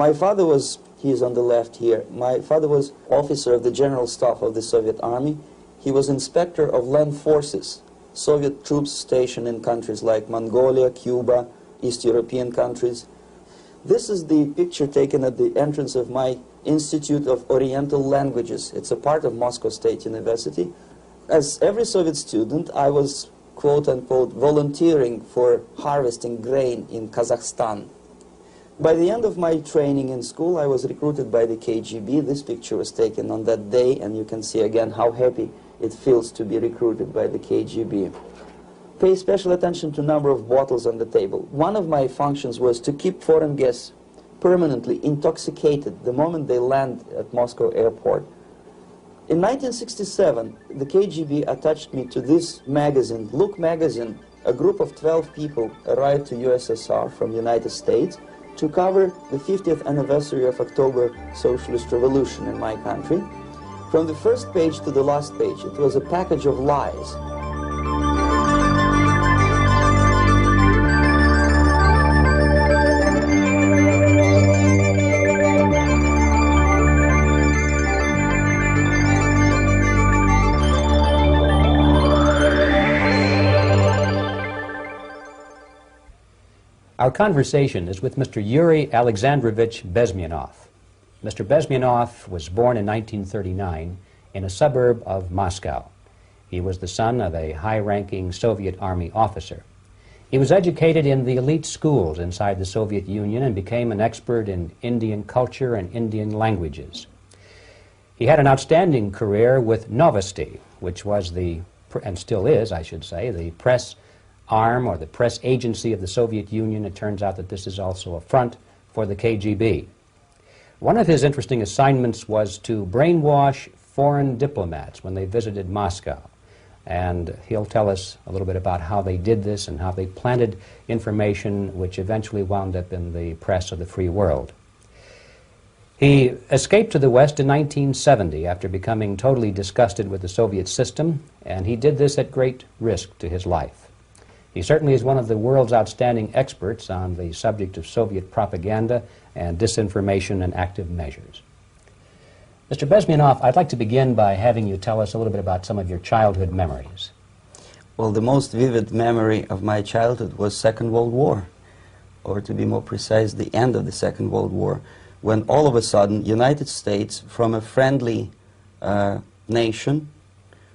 My father was, he is on the left here, my father was officer of the General Staff of the Soviet Army. He was inspector of land forces, Soviet troops stationed in countries like Mongolia, Cuba, East European countries. This is the picture taken at the entrance of my Institute of Oriental Languages. It's a part of Moscow State University. As every Soviet student, I was, quote-unquote, volunteering for harvesting grain in Kazakhstan. By the end of my training in school, I was recruited by the KGB. This picture was taken on that day, and you can see again how happy it feels to be recruited by the KGB. Pay special attention to number of bottles on the table. One of my functions was to keep foreign guests permanently intoxicated the moment they land at Moscow airport. In 1967, the KGB attached me to this magazine, Look magazine. A group of 12 people arrived to USSR from United States to cover the 50th anniversary of October Socialist Revolution in my country. From the first page to the last page, it was a package of lies. Our conversation is with Mr. Yuri Alexandrovich Bezmenov. Mr. Bezmenov was born in 1939 in a suburb of Moscow. He was the son of a high-ranking Soviet Army officer. He was educated in the elite schools inside the Soviet Union and became an expert in Indian culture and Indian languages. He had an outstanding career with Novosti, which was the, and still is, I should say, the press arm or the press agency of the Soviet Union. It turns out that this is also a front for the KGB. One of his interesting assignments was to brainwash foreign diplomats when they visited Moscow. And he'll tell us a little bit about how they did this and how they planted information which eventually wound up in the press of the free world. He escaped to the West in 1970 after becoming totally disgusted with the Soviet system, and he did this at great risk to his life. He certainly is one of the world's outstanding experts on the subject of Soviet propaganda and disinformation and active measures. Mr. Bezmenov, I'd like to begin by having you tell us a little bit about some of your childhood memories. Well, the most vivid memory of my childhood was Second World War, or to be more precise, the end of the Second World War, when all of a sudden United States, from a friendly nation,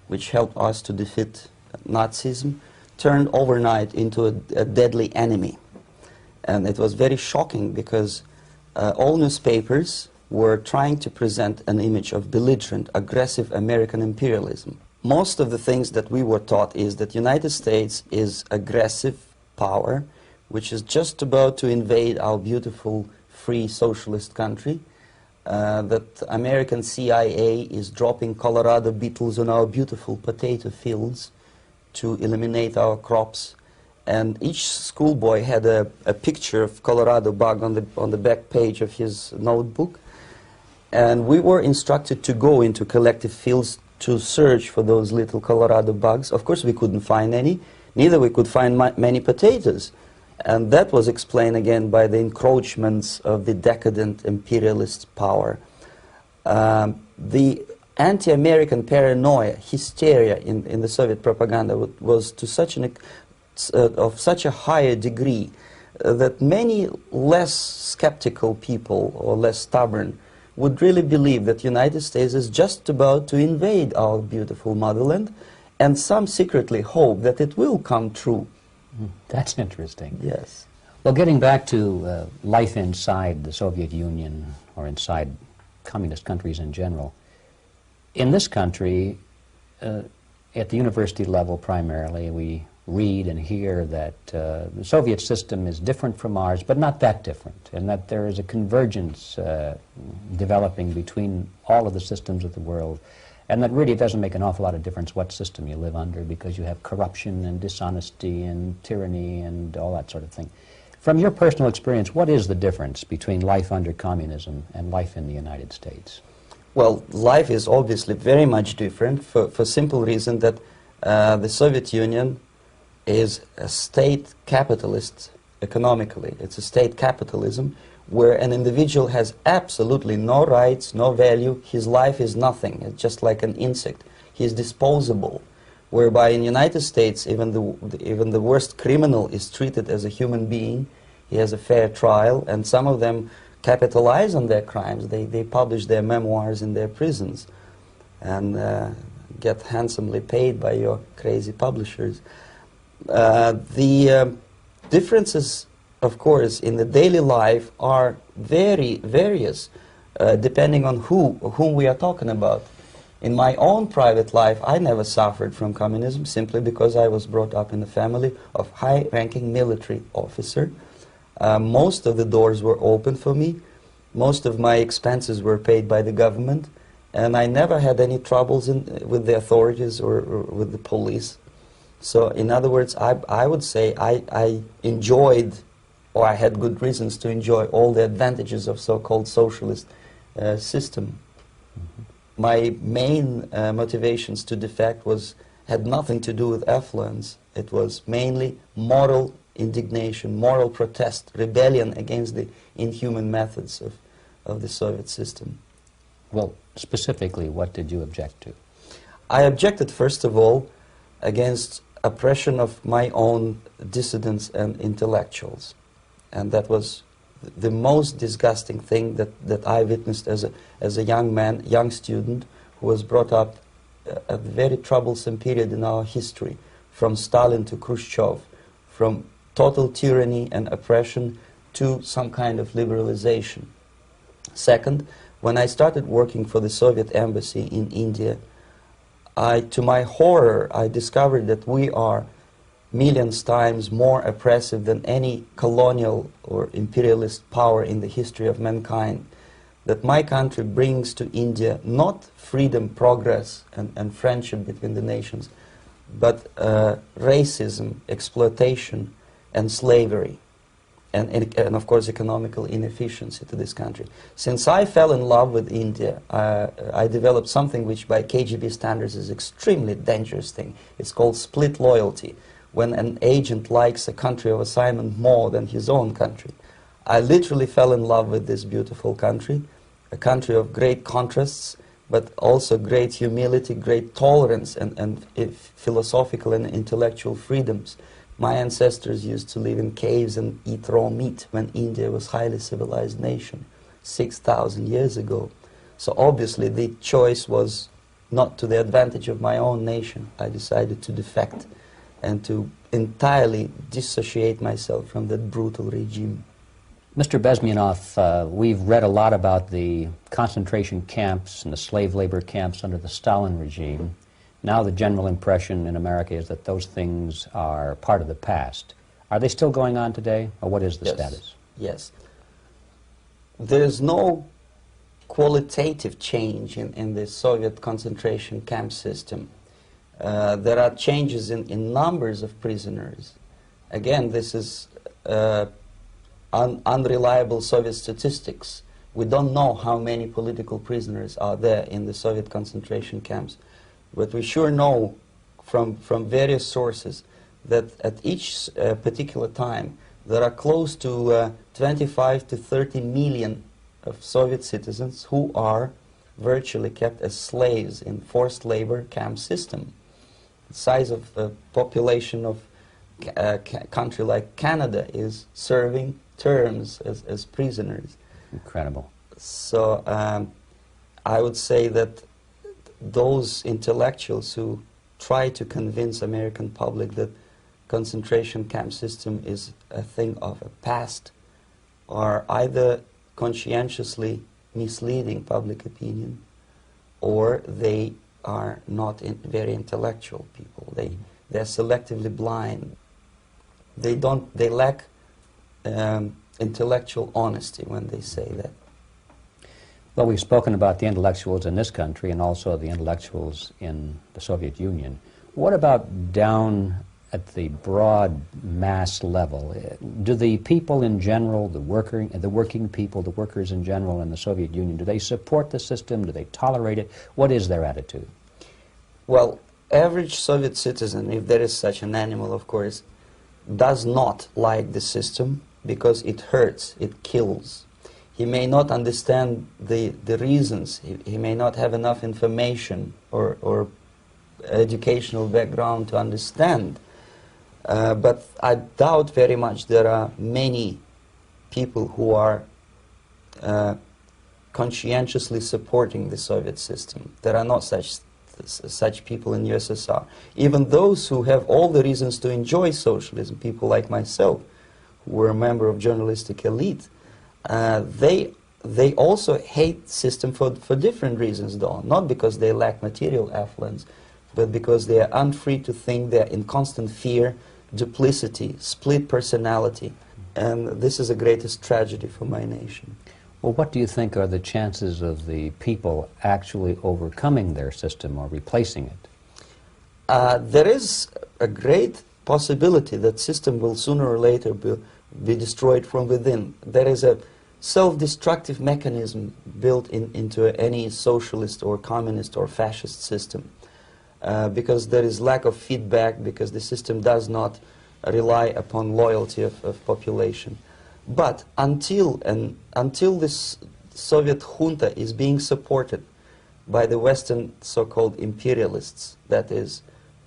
which helped us to defeat Nazism, turned overnight into a deadly enemy. And it was very shocking because all newspapers were trying to present an image of belligerent, aggressive American imperialism. Most of the things that we were taught is that United States is aggressive power, which is just about to invade our beautiful, free, socialist country, that American CIA is dropping Colorado beetles on our beautiful potato fields to eliminate our crops, and each schoolboy had a picture of Colorado bug on the back page of his notebook, and we were instructed to go into collective fields to search for those little Colorado bugs. Of course we couldn't find any, neither we could find many potatoes, and that was explained again by the encroachments of the decadent imperialist power. The anti-American paranoia, hysteria in the Soviet propaganda was to such of such a higher degree that many less skeptical people or less stubborn would really believe that United States is just about to invade our beautiful motherland, and some secretly hope that it will come true. That's interesting. Yes. Well, getting back to life inside the Soviet Union or inside communist countries in general, in this country, at the university level primarily, we read and hear that the Soviet system is different from ours, but not that different, and that there is a convergence developing between all of the systems of the world, and that really it doesn't make an awful lot of difference what system you live under, because you have corruption and dishonesty and tyranny and all that sort of thing. From your personal experience, what is the difference between life under communism and life in the United States? Well, life is obviously very much different for simple reason that the Soviet Union is a state capitalist economically. It's a state capitalism where an individual has absolutely no rights, no value, his life is nothing, it's just like an insect. He is disposable, whereby in the United States even the worst criminal is treated as a human being, he has a fair trial, and some of them capitalize on their crimes. They publish their memoirs in their prisons and get handsomely paid by your crazy publishers. The differences, of course, in the daily life are very various depending on whom we are talking about. In my own private life, I never suffered from communism simply because I was brought up in a family of high-ranking military officer. Most of the doors were open for me. Most of my expenses were paid by the government, and I never had any troubles with the authorities or with the police. So, in other words, I would say I enjoyed, or I had good reasons to enjoy, all the advantages of so-called socialist system. Mm-hmm. My main motivations to defect had nothing to do with affluence. It was mainly moral indignation, moral protest, rebellion against the inhuman methods of the Soviet system. Well, specifically, what did you object to? I objected, first of all, against oppression of my own dissidents and intellectuals. And that was the most disgusting thing that I witnessed as a young man, young student, who was brought up at a very troublesome period in our history, from Stalin to Khrushchev, from total tyranny and oppression to some kind of liberalization. Second, when I started working for the Soviet embassy in India, to my horror, I discovered that we are millions times more oppressive than any colonial or imperialist power in the history of mankind. That my country brings to India not freedom, progress, and friendship between the nations, but racism, exploitation, and slavery, and of course economical inefficiency to this country. Since I fell in love with India, I developed something which by KGB standards is extremely dangerous thing. It's called split loyalty, when an agent likes a country of assignment more than his own country. I literally fell in love with this beautiful country, a country of great contrasts, but also great humility, great tolerance, and philosophical and intellectual freedoms. My ancestors used to live in caves and eat raw meat when India was a highly civilized nation 6,000 years ago. So obviously the choice was not to the advantage of my own nation. I decided to defect and to entirely dissociate myself from that brutal regime. Mr. Bezmenov, we've read a lot about the concentration camps and the slave labor camps under the Stalin regime. Now the general impression in America is that those things are part of the past. Are they still going on today, or what is the status? Yes. There's no qualitative change in the Soviet concentration camp system. There are changes in numbers of prisoners. Again, this is unreliable Soviet statistics. We don't know how many political prisoners are there in the Soviet concentration camps. But we sure know from various sources that at each particular time there are close to 25 to 30 million of Soviet citizens who are virtually kept as slaves in forced labor camp system. The size of the population of a country like Canada is serving terms as prisoners. Incredible. So I would say that those intellectuals who try to convince American public that concentration camp system is a thing of a past are either conscientiously misleading public opinion, or they are not very intellectual people. They're selectively blind. They lack intellectual honesty when they say that. Well, we've spoken about the intellectuals in this country and also the intellectuals in the Soviet Union. What about down at the broad mass level? Do the people in general, the working people, the workers in general in the Soviet Union, do they support the system? Do they tolerate it? What is their attitude? Well, average Soviet citizen, if there is such an animal, of course, does not like the system because it hurts, it kills. he may not understand the reasons, he may not have enough information or educational background to understand. But I doubt very much there are many people who are conscientiously supporting the Soviet system. There are not such people in USSR. Even those who have all the reasons to enjoy socialism, people like myself, who were a member of journalistic elite, they also hate system for different reasons, though. Not because they lack material affluence, but because they are unfree to think, they are in constant fear, duplicity, split personality. And this is the greatest tragedy for my nation. Well, what do you think are the chances of the people actually overcoming their system or replacing it? There is a great possibility that system will sooner or later be destroyed from within. There is a self-destructive mechanism built into any socialist or communist or fascist system. Because there is lack of feedback, because the system does not rely upon loyalty of population. But until this Soviet junta is being supported by the Western so-called imperialists, that is,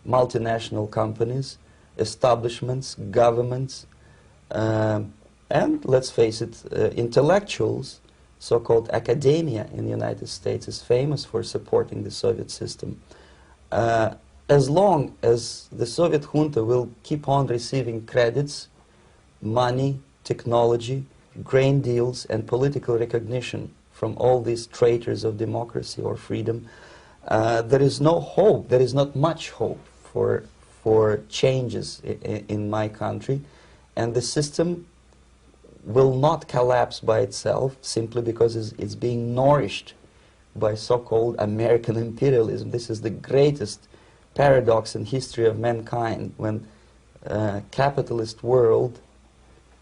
multinational companies, establishments, governments, and let's face it, intellectuals, so-called academia in the United States is famous for supporting the Soviet system. As long as the Soviet junta will keep on receiving credits, money, technology, grain deals, and political recognition from all these traitors of democracy or freedom, there is no hope, there is not much hope for changes in my country, and the system will not collapse by itself simply because it's being nourished by so-called American imperialism. This is the greatest paradox in history of mankind, when capitalist world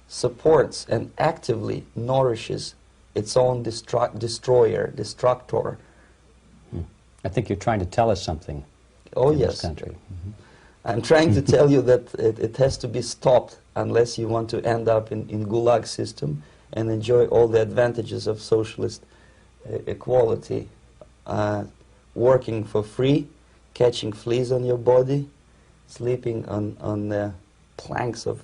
supports and actively nourishes its own destroyer, destructor. I think you're trying to tell us something. Oh, in yes. This country. Mm-hmm. I'm trying to tell you that it has to be stopped unless you want to end up in Gulag system and enjoy all the advantages of socialist equality, working for free, catching fleas on your body, sleeping on planks of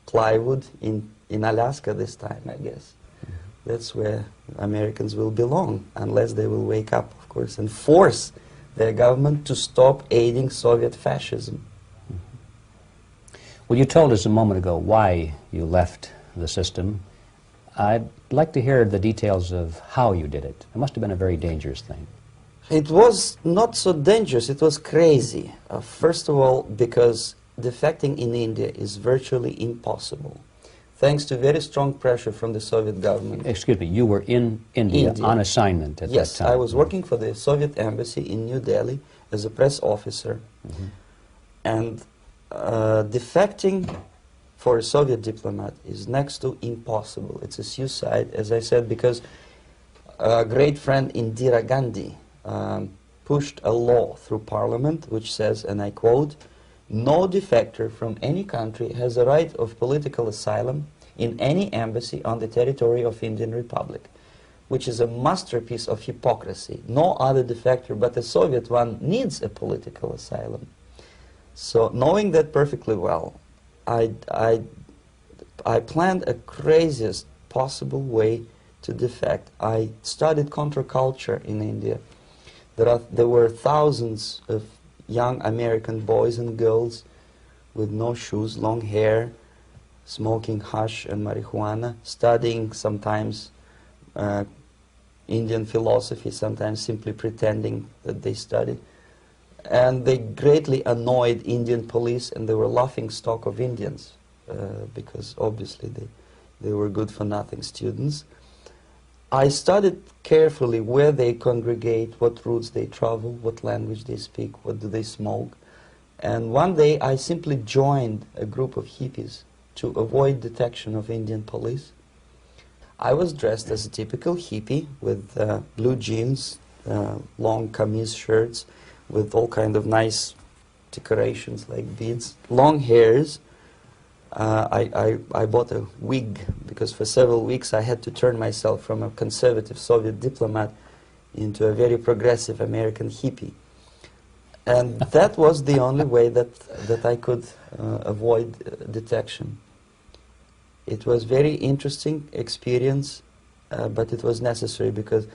plywood in Alaska this time, I guess. Mm-hmm. That's where Americans will belong, unless they will wake up, of course, and force their government to stop aiding Soviet fascism. Mm-hmm. Well, you told us a moment ago why you left the system. I'd like to hear the details of how you did it. It must have been a very dangerous thing. It was not so dangerous, it was crazy. First of all, because defecting in India is virtually impossible, thanks to very strong pressure from the Soviet government. Excuse me, you were in India on assignment at that time? Yes, I was working for the Soviet embassy in New Delhi as a press officer. Mm-hmm. And defecting for a Soviet diplomat is next to impossible. It's a suicide, as I said, because a great friend Indira Gandhi pushed a law through parliament which says, and I quote, "No defector from any country has a right of political asylum in any embassy on the territory of Indian Republic," which is a masterpiece of hypocrisy. No other defector but the Soviet one needs a political asylum. So knowing that perfectly well, I planned a craziest possible way to defect. I studied counterculture in India. There were thousands of young American boys and girls with no shoes, long hair, smoking hash and marijuana, studying sometimes Indian philosophy, sometimes simply pretending that they studied. And they greatly annoyed Indian police, and they were laughing stock of Indians because obviously they were good-for-nothing students. I studied carefully where they congregate, what routes they travel, what language they speak, what do they smoke. And one day I simply joined a group of hippies to avoid detection of Indian police. I was dressed as a typical hippie with blue jeans, long kameez shirts, with all kind of nice decorations like beads, long hairs, I bought a wig because for several weeks I had to turn myself from a conservative Soviet diplomat into a very progressive American hippie. And that was the only way that I could avoid detection. It was very interesting experience, but it was necessary because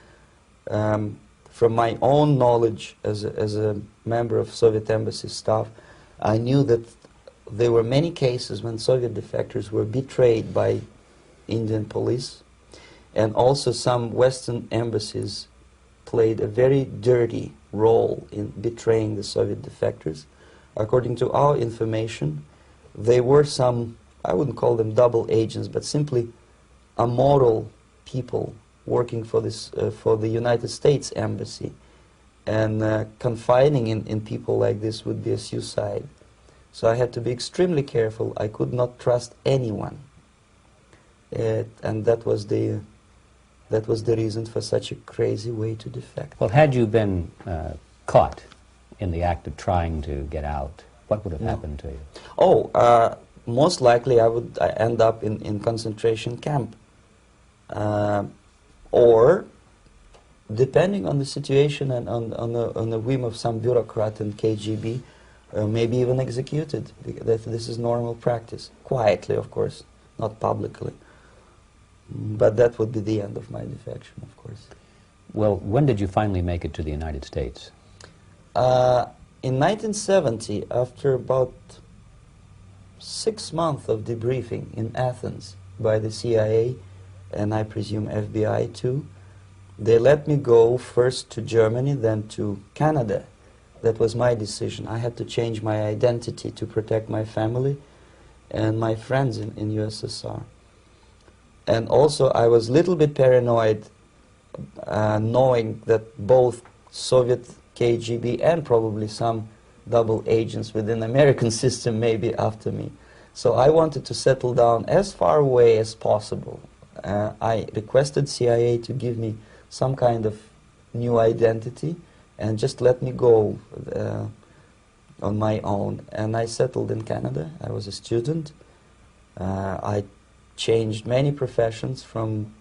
from my own knowledge as a member of Soviet embassy staff, I knew that there were many cases when Soviet defectors were betrayed by Indian police, and also some Western embassies played a very dirty role in betraying the Soviet defectors. According to our information, they were some, I wouldn't call them double agents, but simply amoral people working for this for the United States Embassy, and confiding in people like this would be a suicide. So I had to be extremely careful. I could not trust anyone, and that was the reason for such a crazy way to defect. Well, had you been caught in the act of trying to get out, what would have happened to you? Oh, most likely I would end up in concentration camp. Or, depending on the situation and on the whim of some bureaucrat in KGB, maybe even executed. This is normal practice. Quietly, of course, not publicly. But that would be the end of my defection, of course. Well, when did you finally make it to the United States? In 1970, after about 6 months of debriefing in Athens by the CIA, and I presume FBI too, they let me go first to Germany, then to Canada. That was my decision. I had to change my identity to protect my family and my friends in USSR. And also I was a little bit paranoid knowing that both Soviet KGB and probably some double agents within the American system may be after me. So I wanted to settle down as far away as possible. I requested CIA to give me some kind of new identity and just let me go on my own. And I settled in Canada. I was a student. I changed many professions, from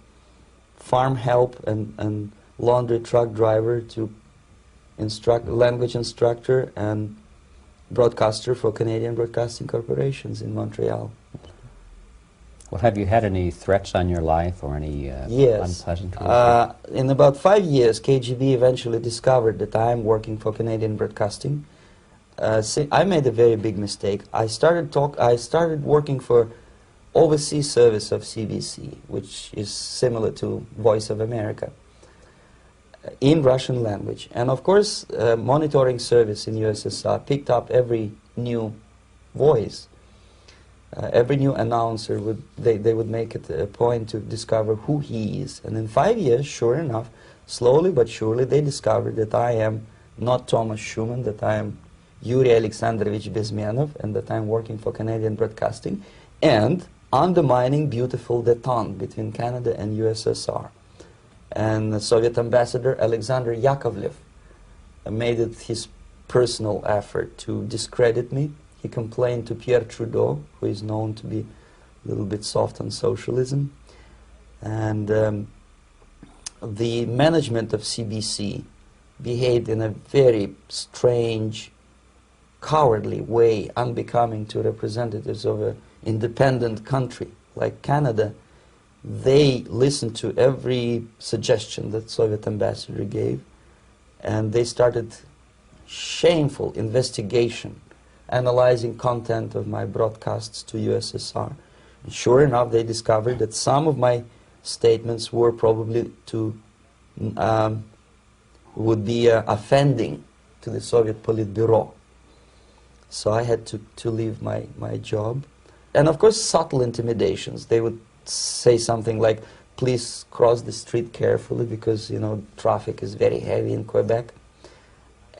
farm help and laundry truck driver to language instructor and broadcaster for Canadian Broadcasting Corporations in Montreal. Well, have you had any threats on your life or any yes. unpleasant in about 5 years, KGB eventually discovered that I am working for Canadian Broadcasting. I made a very big mistake. I started working for overseas service of CBC, which is similar to Voice of America, in Russian language. And of course, monitoring service in USSR picked up every new voice. Every new announcer, they would make it a point to discover who he is. And in 5 years, sure enough, slowly but surely, they discovered that I am not Thomas Schumann, that I am Yuri Alexandrovich Bezmenov, and that I am working for Canadian Broadcasting, and undermining beautiful détente between Canada and USSR. And the Soviet ambassador Alexander Yakovlev made it his personal effort to discredit me. He complained to Pierre Trudeau, who is known to be a little bit soft on socialism. And the management of CBC behaved in a very strange, cowardly way, unbecoming to representatives of an independent country like Canada. They listened to every suggestion that Soviet ambassador gave, and they started shameful investigation, analyzing content of my broadcasts to USSR. And sure enough, they discovered that some of my statements were probably would be offending to the Soviet Politburo. So I had to leave my job. And of course, subtle intimidations. They would say something like, please cross the street carefully because, you know, traffic is very heavy in Quebec.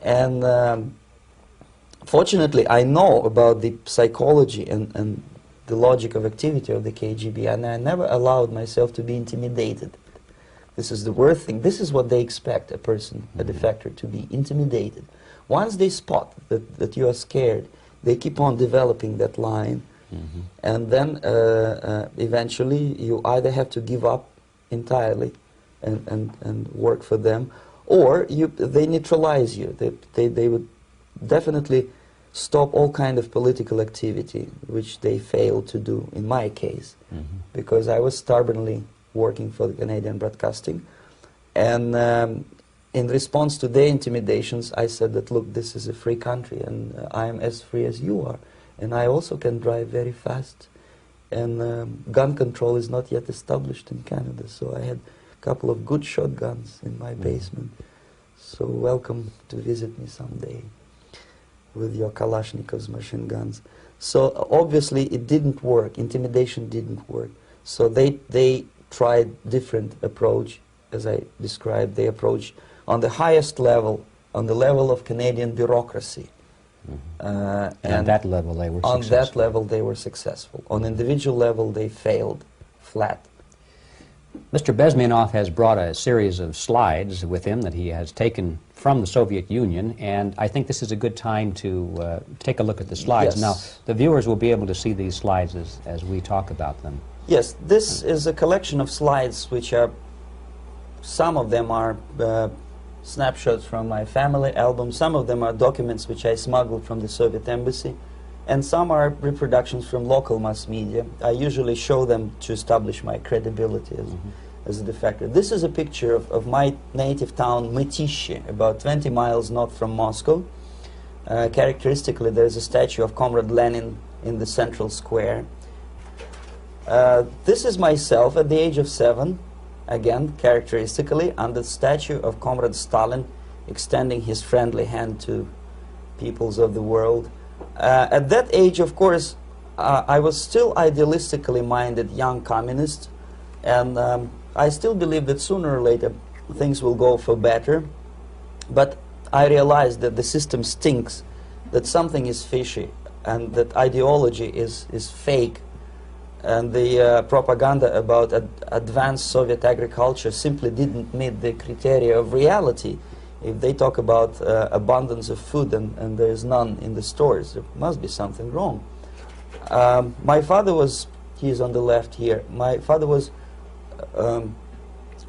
And fortunately, I know about the psychology and the logic of activity of the KGB, and I never allowed myself to be intimidated. This is the worst thing. This is what they expect a person, a defector, to be intimidated. Once they spot that you are scared, they keep on developing that line And then eventually you either have to give up entirely and work for them, or they neutralize you. They would definitely stop all kind of political activity, which they failed to do in my case, because I was stubbornly working for the Canadian Broadcasting. And in response to their intimidations, I said that, look, this is a free country, and I am as free as you are. And I also can drive very fast. And gun control is not yet established in Canada, so I had a couple of good shotguns in my basement. So welcome to visit me someday with your Kalashnikov's machine guns. So obviously it didn't work. Intimidation didn't work. So they tried different approach, as I described. They approached on the highest level, on the level of Canadian bureaucracy. And on that level they were successful. On that level they were successful. On individual level they failed flat. Mr. Bezmenov has brought a series of slides with him that he has taken from the Soviet Union, and I think this is a good time to take a look at the slides. Yes. Now, the viewers will be able to see these slides as we talk about them. Yes, this is a collection of slides which are, some of them are snapshots from my family album, some of them are documents which I smuggled from the Soviet embassy, and some are reproductions from local mass media. I usually show them to establish my credibility as a defector. This is a picture of my native town, Mytishi, about 20 miles north from Moscow. Characteristically, there's a statue of Comrade Lenin in the central square. This is myself at the age of 7, again, characteristically, under the statue of Comrade Stalin, extending his friendly hand to peoples of the world. At that age, of course, I was still idealistically minded young communist, and I still believe that sooner or later things will go for better. But I realized that the system stinks, that something is fishy, and that ideology is fake, and the propaganda about advanced Soviet agriculture simply didn't meet the criteria of reality. If they talk about abundance of food and there is none in the stores, there must be something wrong. My father was, he's on the left here, my father was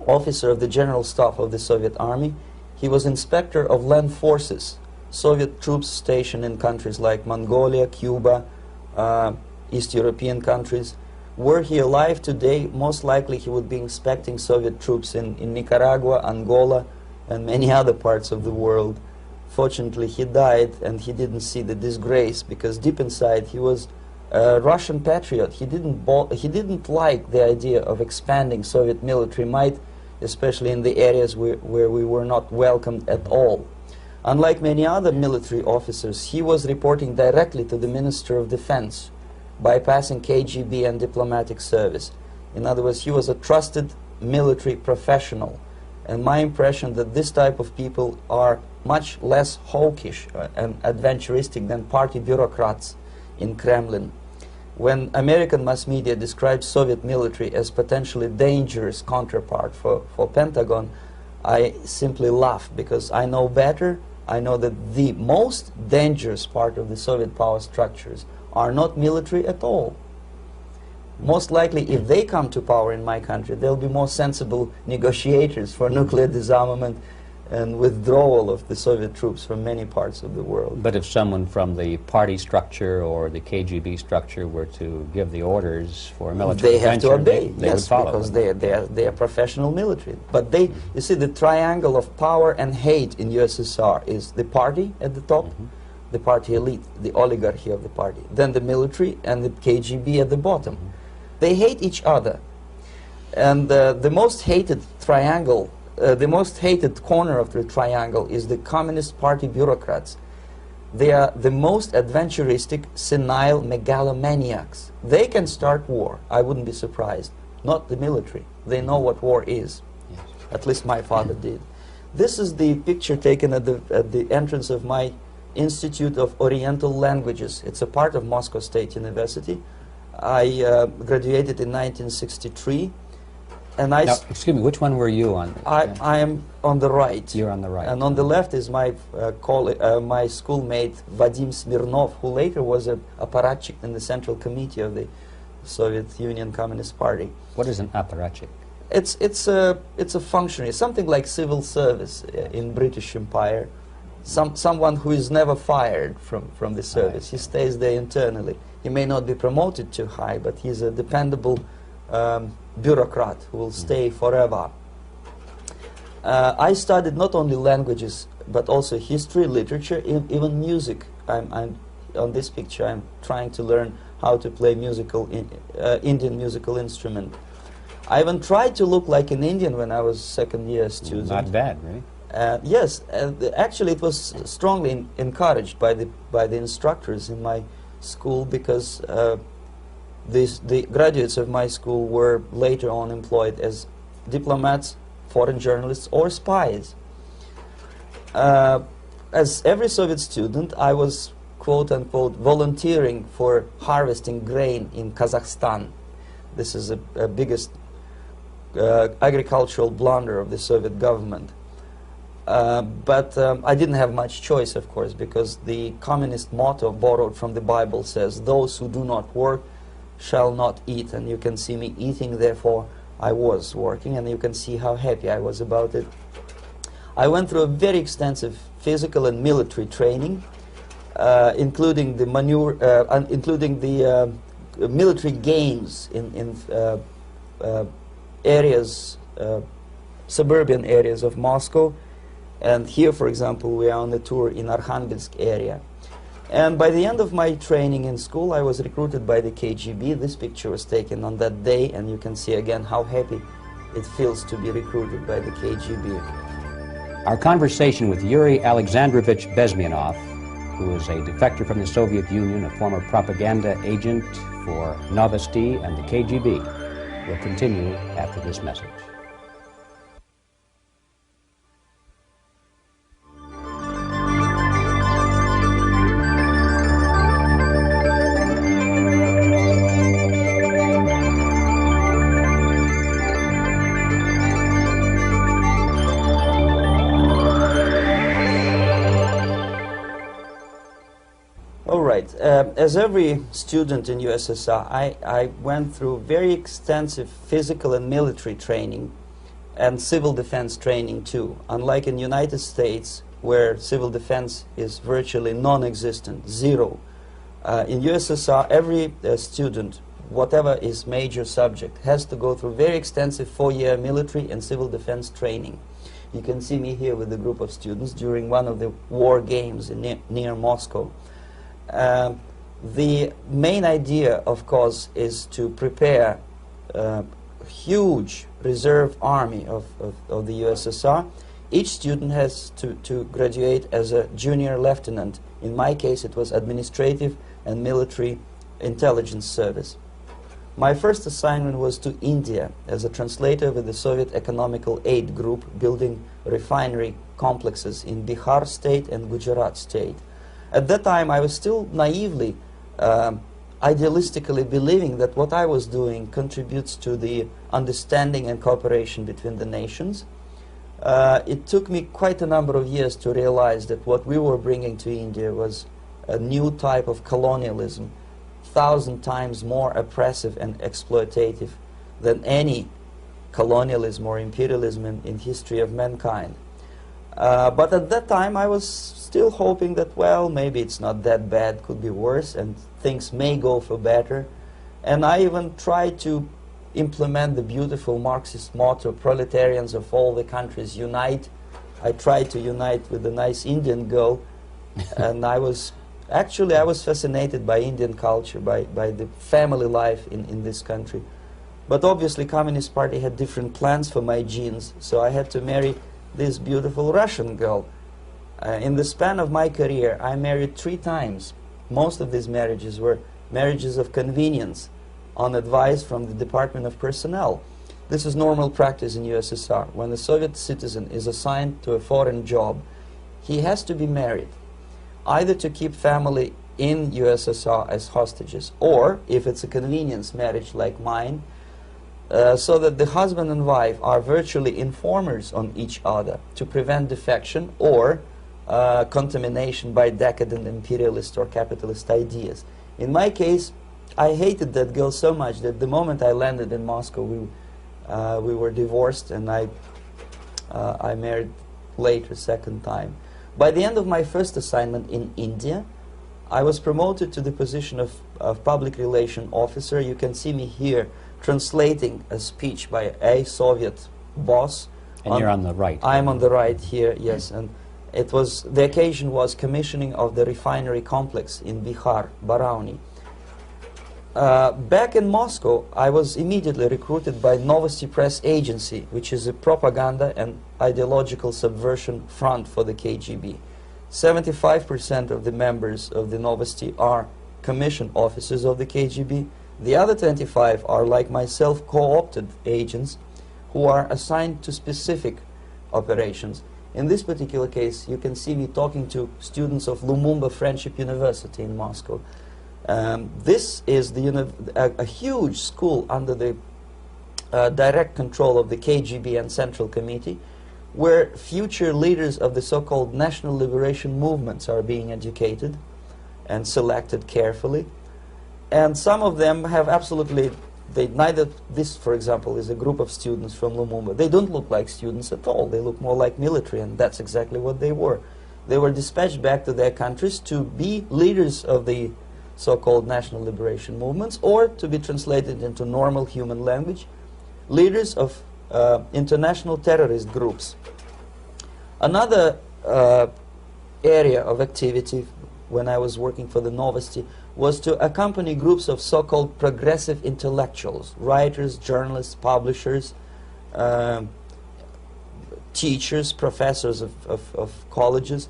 officer of the General Staff of the Soviet Army. He was inspector of land forces, Soviet troops stationed in countries like Mongolia, Cuba, East European countries. Were he alive today, most likely he would be inspecting Soviet troops in Nicaragua, Angola, and many other parts of the world. Fortunately, he died, and he didn't see the disgrace, because deep inside he was a Russian patriot. He didn't like the idea of expanding Soviet military might, especially in the areas where we were not welcomed at all. Unlike many other military officers, he was reporting directly to the Minister of Defense, bypassing KGB and diplomatic service. In other words, he was a trusted military professional. And my impression that this type of people are much less hawkish and adventuristic than party bureaucrats in Kremlin. When American mass media describes Soviet military as potentially dangerous counterpart for Pentagon, I simply laugh, because I know better. I know that the most dangerous part of the Soviet power structures are not military at all. Most likely, if they come to power in my country, they'll be more sensible negotiators for nuclear disarmament and withdrawal of the Soviet troops from many parts of the world. But if someone from the party structure or the KGB structure were to give the orders for a military intervention, they have to obey, they would follow, because they are professional military. But they, you see, the triangle of power and hate in USSR is the party at the top, the party elite, the oligarchy of the party, then the military, and the KGB at the bottom. They hate each other, and the most hated triangle, the most hated corner of the triangle is the Communist Party bureaucrats. They are the most adventuristic, senile megalomaniacs. They can start war, I wouldn't be surprised. Not the military. They know what war is. Yes. At least my father did. This is the picture taken at the entrance of my Institute of Oriental Languages. It's a part of Moscow State University. I graduated in 1963. And now, excuse me, which one were you on? I am on the right. You're on the right. And on the left is my my schoolmate Vadim Smirnov, who later was an apparatchik in the Central Committee of the Soviet Union Communist Party. What is an apparatchik? It's a functionary, something like civil service in British Empire. Someone who is never fired from the service. He stays there internally. He may not be promoted too high, but he's a dependable bureaucrat who will stay forever. I studied not only languages, but also history, literature, even music. I'm on this picture, I'm trying to learn how to play Indian musical instrument. I even tried to look like an Indian when I was second-year student. Not bad, right? Yes, actually it was strongly encouraged by the instructors in my school, because the graduates of my school were later on employed as diplomats, foreign journalists, or spies. As every Soviet student, I was quote-unquote volunteering for harvesting grain in Kazakhstan. This is the biggest agricultural blunder of the Soviet government. But I didn't have much choice, of course, because the communist motto borrowed from the Bible says, "Those who do not work shall not eat." And you can see me eating, therefore I was working, and you can see how happy I was about it. I went through a very extensive physical and military training, including the military games in areas, suburban areas of Moscow. And here, for example, we are on a tour in Arkhangelsk area. And by the end of my training in school, I was recruited by the KGB. This picture was taken on that day, and you can see again how happy it feels to be recruited by the KGB. Our conversation with Yuri Alexandrovich Bezmenov, who is a defector from the Soviet Union, a former propaganda agent for Novosti and the KGB, will continue after this message. As every student in USSR, I went through very extensive physical and military training and civil defense training too. Unlike in the United States, where civil defense is virtually non-existent, zero. In USSR, every student, whatever his major subject, has to go through very extensive 4-year military and civil defense training. You can see me here with a group of students during one of the war games near Moscow. The main idea, of course, is to prepare a huge reserve army of the USSR. Each student has to graduate as a junior lieutenant. In my case, it was administrative and military intelligence service. My first assignment was to India as a translator with the Soviet Economical Aid Group, building refinery complexes in Bihar state and Gujarat state. At that time, I was still naively, idealistically believing that what I was doing contributes to the understanding and cooperation between the nations. It took me quite a number of years to realize that what we were bringing to India was a new type of colonialism, 1,000 times more oppressive and exploitative than any colonialism or imperialism in history of mankind. But at that time, I was still hoping that, well, maybe it's not that bad, could be worse, and things may go for better. And I even tried to implement the beautiful Marxist motto, "Proletarians of all the countries unite." I tried to unite with a nice Indian girl, and I was fascinated by Indian culture, by the family life in this country. But obviously, Communist Party had different plans for my genes, so I had to marry this beautiful Russian girl. In the span of my career, I married 3 times. Most of these marriages were marriages of convenience, on advice from the Department of Personnel. This is normal practice in USSR. When a Soviet citizen is assigned to a foreign job, he has to be married, either to keep family in USSR as hostages, or, if it's a convenience marriage like mine, so that the husband and wife are virtually informers on each other to prevent defection or contamination by decadent imperialist or capitalist ideas. In my case, I hated that girl so much that the moment I landed in Moscow, we were divorced, and I married later, second time. By the end of my first assignment in India, I was promoted to the position of public relation officer. You can see me here translating a speech by a Soviet boss. And you're on the right. I'm on the right here, yes. And it was, the occasion was commissioning of the refinery complex in Bihar, Barauni. Back in Moscow, I was immediately recruited by Novosti Press Agency, which is a propaganda and ideological subversion front for the KGB. 75% of the members of the Novosti are commissioned officers of the KGB. The other 25 are, like myself, co-opted agents who are assigned to specific operations. In this particular case, you can see me talking to students of Lumumba Friendship University in Moscow. This is a huge school under the direct control of the KGB and Central Committee, where future leaders of the so-called national liberation movements are being educated and selected carefully. And some of them have absolutely, this, for example, is a group of students from Lumumba. They don't look like students at all. They look more like military, and that's exactly what they were. They were dispatched back to their countries to be leaders of the so-called national liberation movements, or to be translated into normal human language, leaders of international terrorist groups. Another area of activity when I was working for the Novosti was to accompany groups of so-called progressive intellectuals, writers, journalists, publishers, teachers, professors of colleges.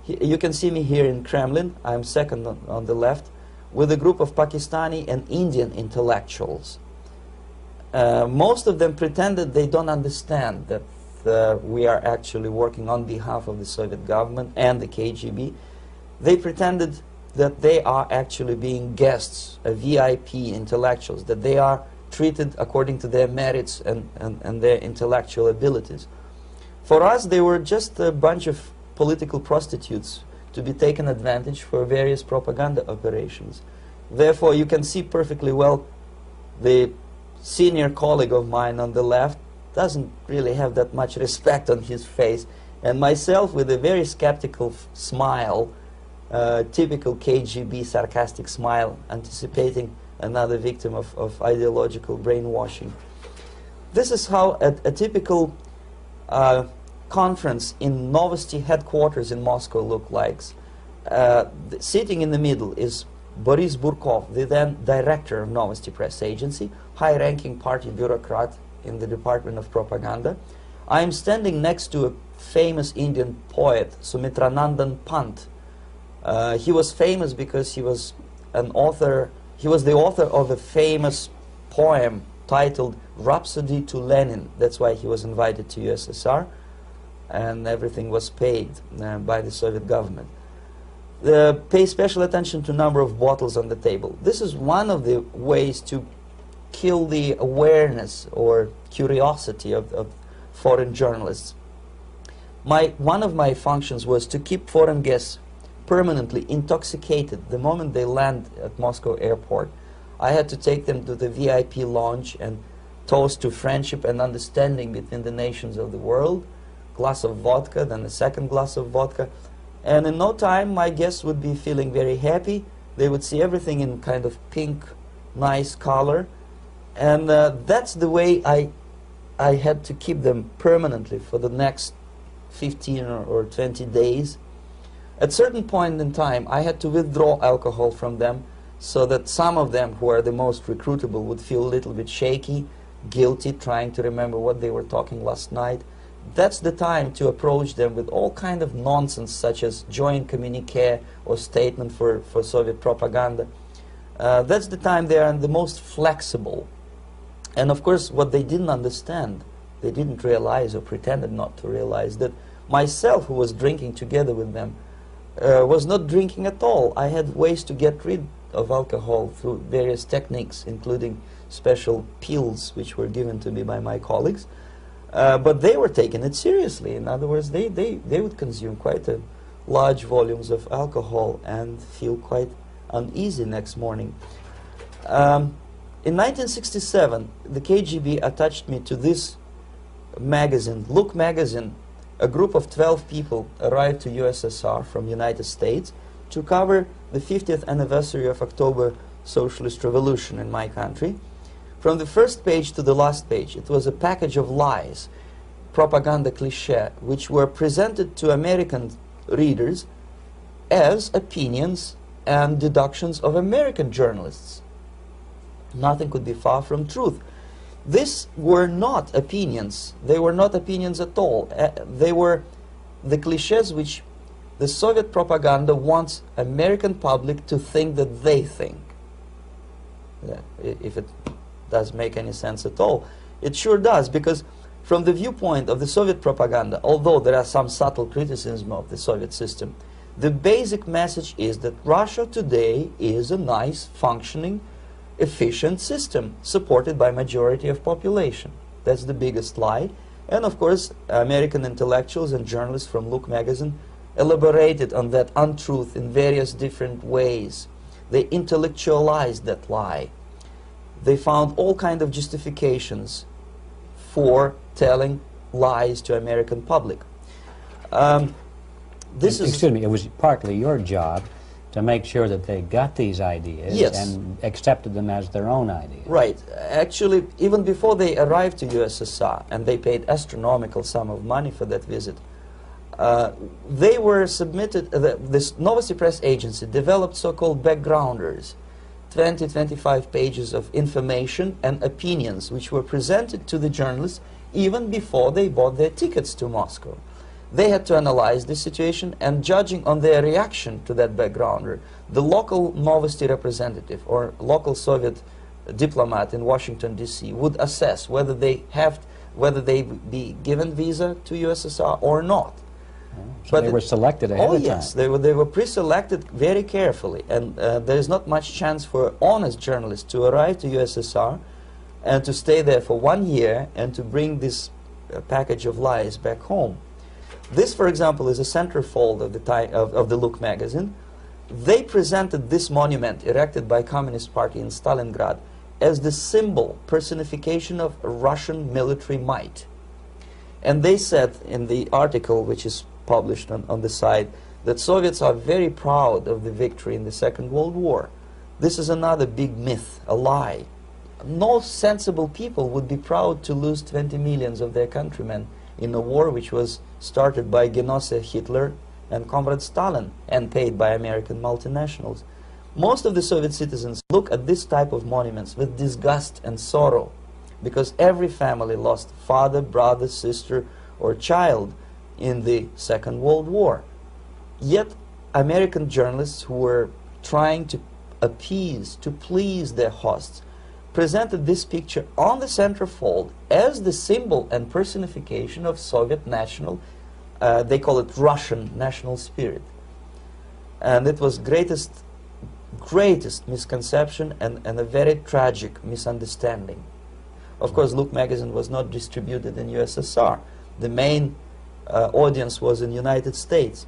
You can see me here in Kremlin. I'm second on the left, with a group of Pakistani and Indian intellectuals. Most of them pretended they don't understand that we are actually working on behalf of the Soviet government and the KGB. They pretended that they are actually being guests, VIP intellectuals, that they are treated according to their merits and their intellectual abilities. For us, they were just a bunch of political prostitutes to be taken advantage for various propaganda operations. Therefore, you can see perfectly well the senior colleague of mine on the left doesn't really have that much respect on his face, and myself with a very skeptical smile, typical KGB sarcastic smile, anticipating another victim of ideological brainwashing. This is how a typical conference in Novosti headquarters in Moscow looked like. Sitting in the middle is Boris Burkov, the then director of Novosti Press Agency, high-ranking party bureaucrat in the Department of Propaganda. I am standing next to a famous Indian poet, Sumitranandan Pant. He was famous because he was an author. He was the author of a famous poem titled Rhapsody to Lenin. That's why he was invited to USSR, and everything was paid by the Soviet government. Pay special attention to number of bottles on the table. This is one of the ways to kill the awareness or curiosity of foreign journalists. One of my functions was to keep foreign guests permanently intoxicated the moment they land at Moscow airport. I had to take them to the VIP lounge and toast to friendship and understanding between the nations of the world, glass of vodka, then a second glass of vodka, and in no time my guests would be feeling very happy. They would see everything in kind of pink, nice color, and that's the way I had to keep them permanently for the next 15 or 20 days. At a certain point in time, I had to withdraw alcohol from them so that some of them, who are the most recruitable, would feel a little bit shaky, guilty, trying to remember what they were talking last night. That's the time to approach them with all kind of nonsense, such as joint communique or statement for Soviet propaganda. That's the time they are the most flexible. And of course, what they didn't understand, they didn't realize or pretended not to realize, that myself, who was drinking together with them, was not drinking at all. I had ways to get rid of alcohol through various techniques, including special pills which were given to me by my colleagues. But they were taking it seriously. In other words, they would consume quite large volumes of alcohol and feel quite uneasy next morning. In 1967, the KGB attached me to this magazine, Look magazine. A group of 12 people arrived to USSR from United States to cover the 50th anniversary of October Socialist Revolution in my country. From the first page to the last page, it was a package of lies, propaganda cliché, which were presented to American readers as opinions and deductions of American journalists. Nothing could be far from truth. These were not opinions. They were not opinions at all. They were the clichés which the Soviet propaganda wants American public to think that they think. If it does make any sense at all. It sure does, because from the viewpoint of the Soviet propaganda, although there are some subtle criticism of the Soviet system, the basic message is that Russia today is a nice, functioning, efficient system supported by majority of population. That's the biggest lie. And of course, American intellectuals and journalists from Look magazine elaborated on that untruth in various different ways. They intellectualized that lie. They found all kinds of justifications for telling lies to American public. Excuse me, it was partly your job to make sure that they got these ideas, yes, and accepted them as their own ideas. Right. Actually, even before they arrived to USSR, and they paid astronomical sum of money for that visit, they were submitted, this Novosti Press Agency developed so-called backgrounders, 20-25 pages of information and opinions which were presented to the journalists even before they bought their tickets to Moscow. They had to analyze the situation, and judging on their reaction to that backgrounder, the local Novosti representative or local Soviet diplomat in Washington, D.C. would assess whether they be given visa to USSR or not. So but they were selected ahead of time. Oh yes, they were pre-selected very carefully, and there is not much chance for honest journalists to arrive to USSR and to stay there for 1 year and to bring this package of lies back home. This, for example, is a centerfold of the Look magazine. They presented this monument erected by Communist Party in Stalingrad as the symbol, personification of Russian military might. And they said in the article, which is published on the site, that Soviets are very proud of the victory in the Second World War. This is another big myth, a lie. No sensible people would be proud to lose 20 millions of their countrymen in a war which was started by Genoese Hitler and Comrade Stalin and paid by American multinationals. Most of the Soviet citizens look at this type of monuments with disgust and sorrow, because every family lost father, brother, sister, or child in the Second World War. Yet American journalists who were trying to appease, to please their hosts, presented this picture on the centerfold as the symbol and personification of Soviet national, they call it Russian national spirit. And it was greatest misconception and a very tragic misunderstanding. Of course, Look magazine was not distributed in USSR. The main audience was in United States.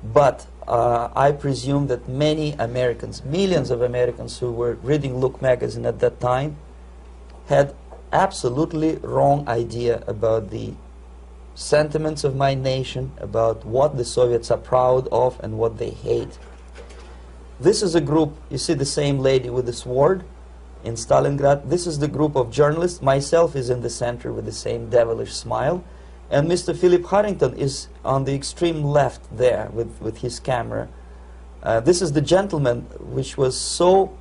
But I presume that many Americans, millions of Americans who were reading Look magazine at that time, had absolutely wrong idea about the sentiments of my nation, about what the Soviets are proud of and what they hate. This is a group, you see the same lady with the sword in Stalingrad. This is the group of journalists. Myself is in the center with the same devilish smile. And Mr. Philip Harrington is on the extreme left there with his camera. This is the gentleman which was so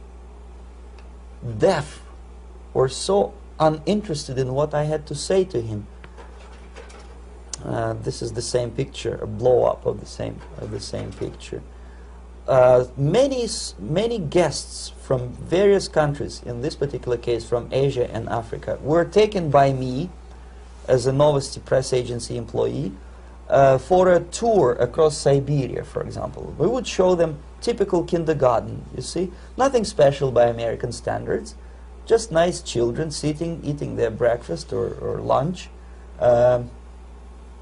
deaf or so uninterested in what I had to say to him. This is the same picture, a blow-up of the same picture. Many guests from various countries, in this particular case from Asia and Africa, were taken by me as a Novosti Press Agency employee for a tour across Siberia, for example. We would show them typical kindergarten, you see, nothing special by American standards, just nice children sitting, eating their breakfast or lunch.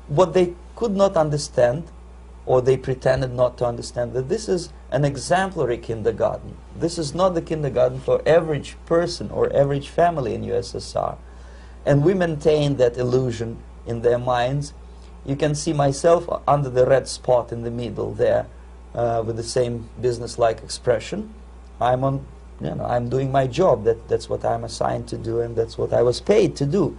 What they could not understand, or they pretended not to understand, that this is an exemplary kindergarten. This is not the kindergarten for average person or average family in USSR. And we maintain that illusion in their minds. You can see myself under the red spot in the middle there, with the same business-like expression. I'm doing my job. That's what I'm assigned to do, and that's what I was paid to do.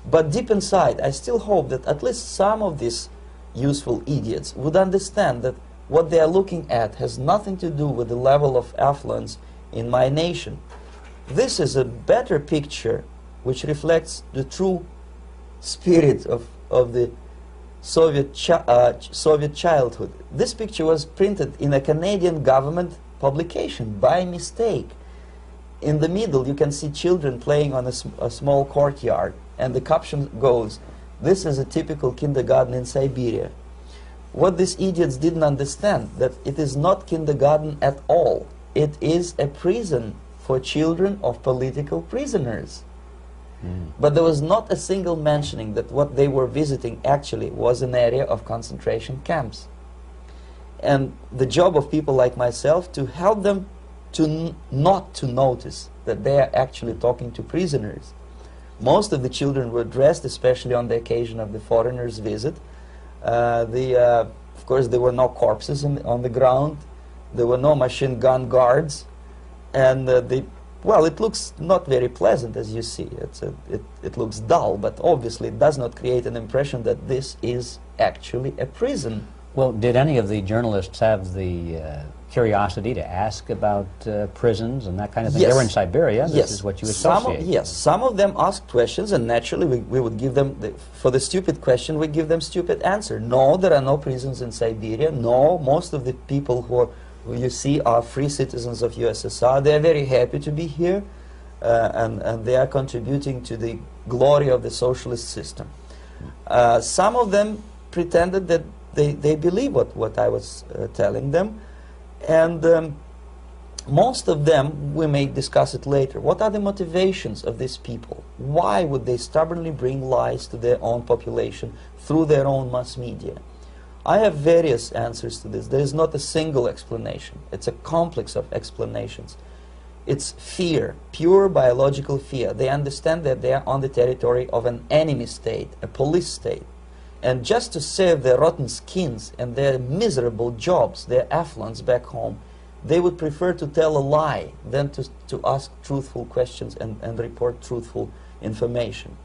But deep inside, I still hope that at least some of these useful idiots would understand that what they are looking at has nothing to do with the level of affluence in my nation. This is a better picture which reflects the true spirit of the Soviet childhood. This picture was printed in a Canadian government publication by mistake. In the middle you can see children playing on a small courtyard, and the caption goes, "This is a typical kindergarten in Siberia." What these idiots didn't understand, that it is not kindergarten at all. It is a prison for children of political prisoners. But there was not a single mentioning that what they were visiting actually was an area of concentration camps. And the job of people like myself to help them to not to notice that they are actually talking to prisoners. Most of the children were dressed, especially on the occasion of the foreigners' visit. Of course, there were no corpses on the ground. There were no machine gun guards. And well, it looks not very pleasant, as you see. It looks dull, but obviously it does not create an impression that this is actually a prison. Well, did any of the journalists have the curiosity to ask about prisons and that kind of thing? Yes. They were in Siberia. This is what you associate. Yes, some of them asked questions, and naturally we would give them, for the stupid question, we give them stupid answer. No, there are no prisons in Siberia. No, most of the people who you see are free citizens of USSR. They are very happy to be here, and they are contributing to the glory of the socialist system. Some of them pretended that they believe what I was telling them, and most of them, we may discuss it later, what are the motivations of these people? Why would they stubbornly bring lies to their own population through their own mass media? I have various answers to this. There is not a single explanation. It's a complex of explanations. It's fear, pure biological fear. They understand that they are on the territory of an enemy state, a police state. And just to save their rotten skins and their miserable jobs, their affluence back home, they would prefer to tell a lie than to ask truthful questions and report truthful information.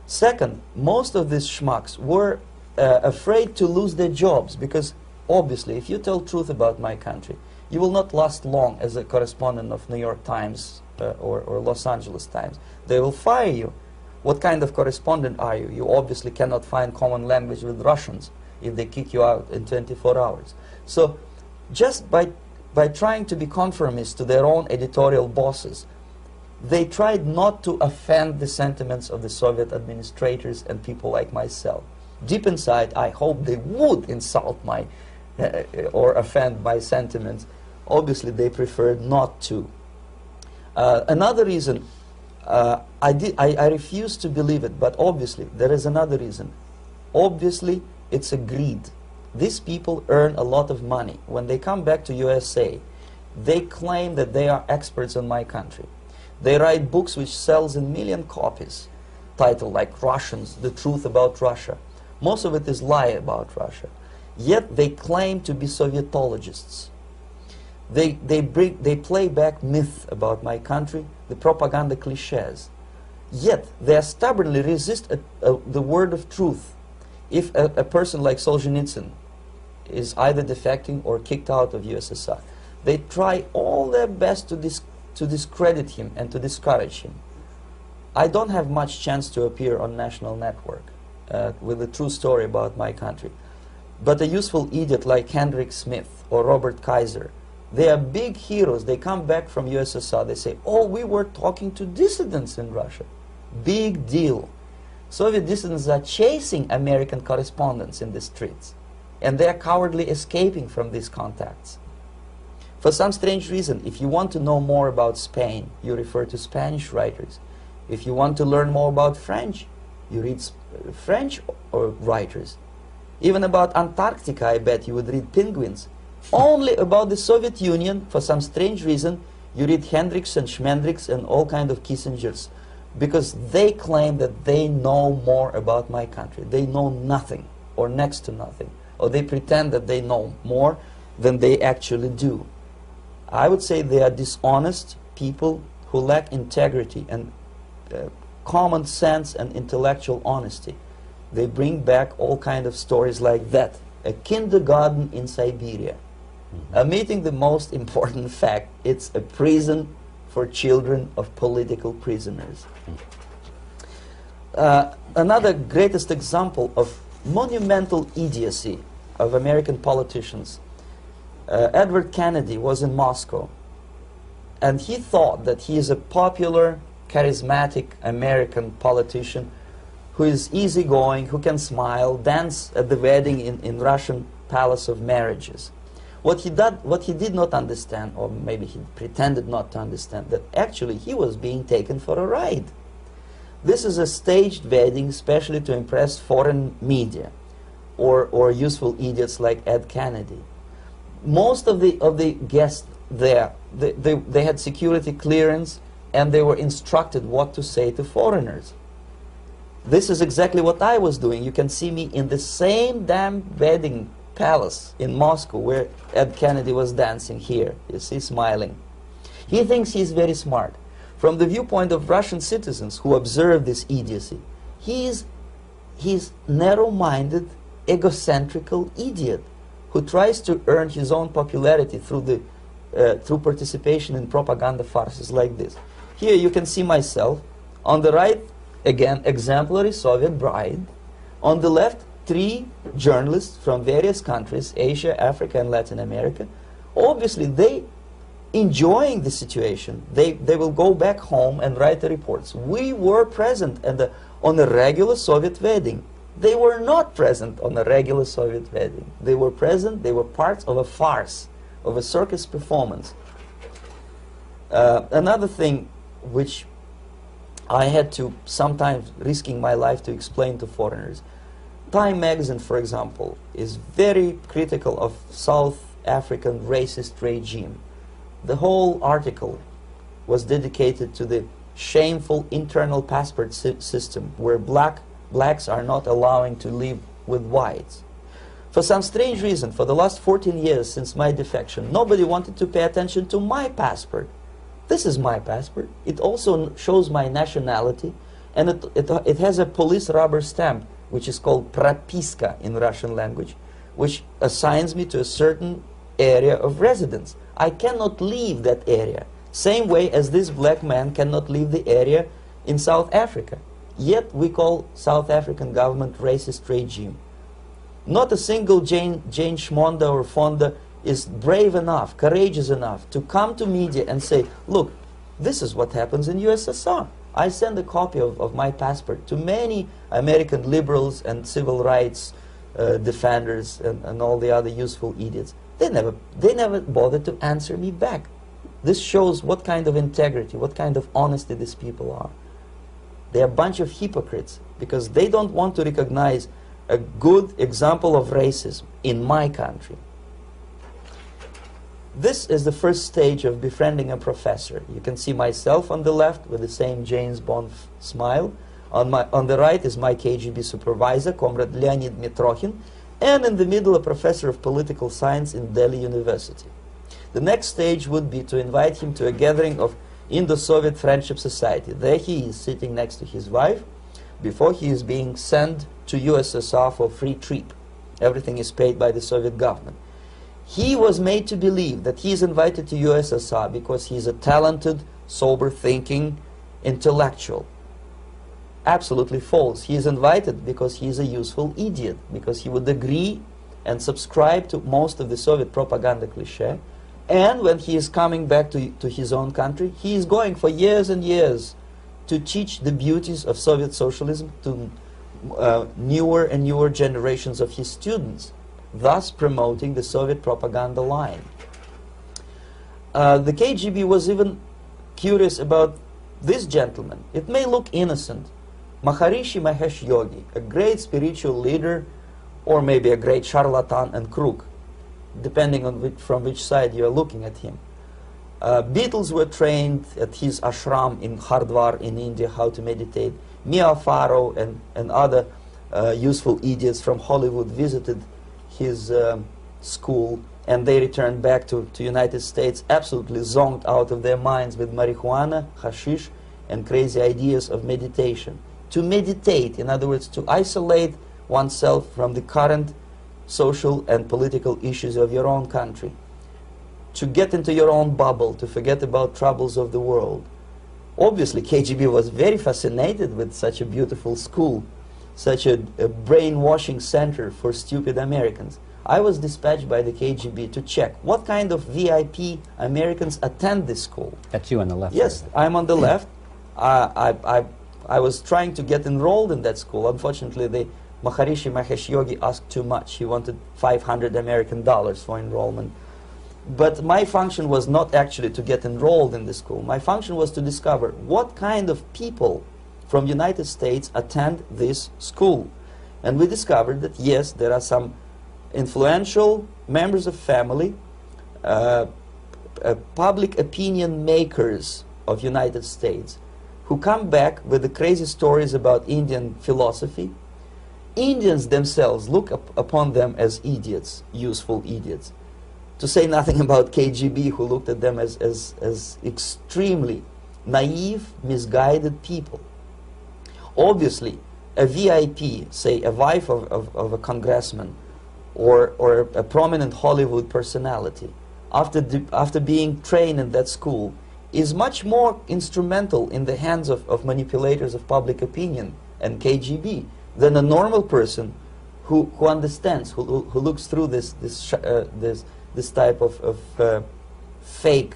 Second, most of these schmucks were afraid to lose their jobs, because obviously if you tell truth about my country, you will not last long as a correspondent of New York Times or Los Angeles Times. They will fire you. What kind of correspondent are you? You obviously cannot find common language with Russians if they kick you out in 24 hours. So just by trying to be conformist to their own editorial bosses, they tried not to offend the sentiments of the Soviet administrators and people like myself. Deep inside, I hope they would insult my or offend my sentiments. Obviously, they preferred not to. Another reason, I refuse to believe it, but obviously, there is another reason. Obviously, it's a greed. These people earn a lot of money. When they come back to USA, they claim that they are experts in my country. They write books which sells in million copies, titled like Russians, The Truth About Russia. Most of it is lie about Russia. Yet they claim to be Sovietologists. They play back myth about my country, the propaganda cliches. Yet they stubbornly resist the word of truth. If a person like Solzhenitsyn is either defecting or kicked out of USSR, they try all their best to discredit him and to discourage him. I don't have much chance to appear on national network with a true story about my country. But a useful idiot like Hendrik Smith or Robert Kaiser, they are big heroes. They come back from USSR. They say, oh, we were talking to dissidents in Russia. Big deal. Soviet dissidents are chasing American correspondents in the streets, and they are cowardly escaping from these contacts. For some strange reason, if you want to know more about Spain, you refer to Spanish writers. If you want to learn more about French, you read French writers. Even about Antarctica, I bet you would read Penguins. Only about the Soviet Union, for some strange reason, you read Hendricks and Schmendricks and all kind of Kissingers, because they claim that they know more about my country. They know nothing, or next to nothing, or they pretend that they know more than they actually do. I would say they are dishonest people who lack integrity and common sense and intellectual honesty. They bring back all kind of stories like that. A kindergarten in Siberia. Omitting the most important fact, it's a prison for children of political prisoners. Another greatest example of monumental idiocy of American politicians. Edward Kennedy was in Moscow, and he thought that he is a popular, charismatic American politician who is easygoing, who can smile, dance at the wedding in Russian Palace of Marriages. What he did not understand, or maybe he pretended not to understand, that actually he was being taken for a ride. This is a staged wedding, especially to impress foreign media or useful idiots like Ed Kennedy. Most of the guests there, they had security clearance, and they were instructed what to say to foreigners. This is exactly what I was doing. You can see me in the same damn wedding palace in Moscow where Ed Kennedy was dancing here. You see, smiling. He thinks he's very smart. From the viewpoint of Russian citizens who observe this idiocy, he's narrow-minded, egocentrical idiot who tries to earn his own popularity through participation in propaganda farces like this. Here you can see myself. On the right, again, exemplary Soviet bride. On the left, 3 journalists from various countries, Asia, Africa, and Latin America. Obviously, they enjoying the situation. They will go back home and write the reports. We were present on a regular Soviet wedding. They were not present on a regular Soviet wedding. They were present, they were parts of a farce, of a circus performance. Another thing which I had to, sometimes risking my life to explain to foreigners. Time magazine, for example, is very critical of South African racist regime. The whole article was dedicated to the shameful internal passport system where blacks are not allowing to live with whites. For some strange reason, for the last 14 years since my defection, nobody wanted to pay attention to my passport. This is my passport. It also shows my nationality, and it has a police rubber stamp, which is called propiska in Russian language, which assigns me to a certain area of residence. I cannot leave that area, same way as this black man cannot leave the area in South Africa. Yet we call South African government racist regime. Not a single Jane Schmonda or Fonda is brave enough, courageous enough to come to media and say, look, this is what happens in USSR. I send a copy of my passport to many American liberals and civil rights defenders and all the other useful idiots. They never bothered to answer me back. This shows what kind of integrity, what kind of honesty these people are. They're a bunch of hypocrites because they don't want to recognize a good example of racism in my country. This is the first stage of befriending a professor. You can see myself on the left with the same James Bond smile. On the right is my KGB supervisor, Comrade Leonid Mitrokhin, and in the middle a professor of political science in Delhi University. The next stage would be to invite him to a gathering of Indo-Soviet Friendship Society. There he is sitting next to his wife before he is being sent to USSR for free trip. Everything is paid by the Soviet government. He was made to believe that he is invited to USSR because he is a talented, sober-thinking intellectual. Absolutely false. He is invited because he is a useful idiot, because he would agree and subscribe to most of the Soviet propaganda cliché. And when he is coming back to his own country, he is going for years and years to teach the beauties of Soviet socialism, to newer and newer generations of his students, thus promoting the Soviet propaganda line. The KGB was even curious about this gentleman. It may look innocent. Maharishi Mahesh Yogi, a great spiritual leader, or maybe a great charlatan and crook, depending on from which side you are looking at him. Beatles were trained at his ashram in Hardwar in India how to meditate. Mia Farrow and other useful idiots from Hollywood visited his school, and they returned back to United States absolutely zonked out of their minds with marijuana, hashish, and crazy ideas of meditation. To meditate, in other words, to isolate oneself from the current social and political issues of your own country, to get into your own bubble, to forget about troubles of the world. Obviously, KGB was very fascinated with such a beautiful school, such a brainwashing center for stupid Americans. I was dispatched by the KGB to check what kind of VIP Americans attend this school. That's you on the left. Yes, I'm on the left. I was trying to get enrolled in that school. Unfortunately, the Maharishi Mahesh Yogi asked too much. He wanted $500 American for enrollment. But my function was not actually to get enrolled in the school. My function was to discover what kind of people from United States attend this school. And we discovered that, yes, there are some influential members of family, public opinion makers of United States, who come back with the crazy stories about Indian philosophy. Indians themselves look upon them as idiots, useful idiots. To say nothing about KGB, who looked at them as extremely naive, misguided people. Obviously, a VIP, say a wife of a congressman, or a prominent Hollywood personality, after being trained in that school, is much more instrumental in the hands of manipulators of public opinion and KGB than a normal person who understands, who looks through this type of fake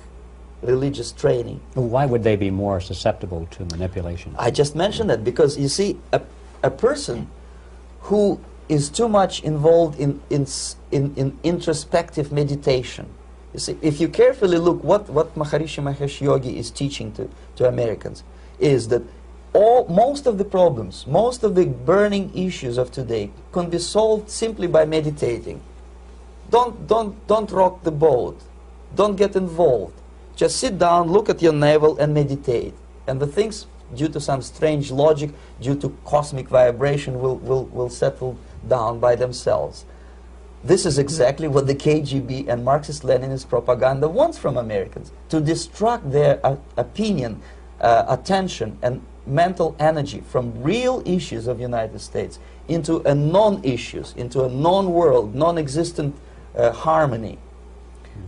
religious training. Well, why would they be more susceptible to manipulation? I just mentioned that because, you see, a person who is too much involved in introspective meditation. You see, if you carefully look what Maharishi Mahesh Yogi is teaching to Americans, is that most of the problems, most of the burning issues of today can be solved simply by meditating. Don't rock the boat. Don't get involved. Just sit down, look at your navel, and meditate. And the things, due to some strange logic, due to cosmic vibration, will settle down by themselves. This is exactly what the KGB and Marxist-Leninist propaganda wants from Americans, to distract their opinion, attention, and mental energy from real issues of the United States into a non-issues, into a non-world, non-existent harmony.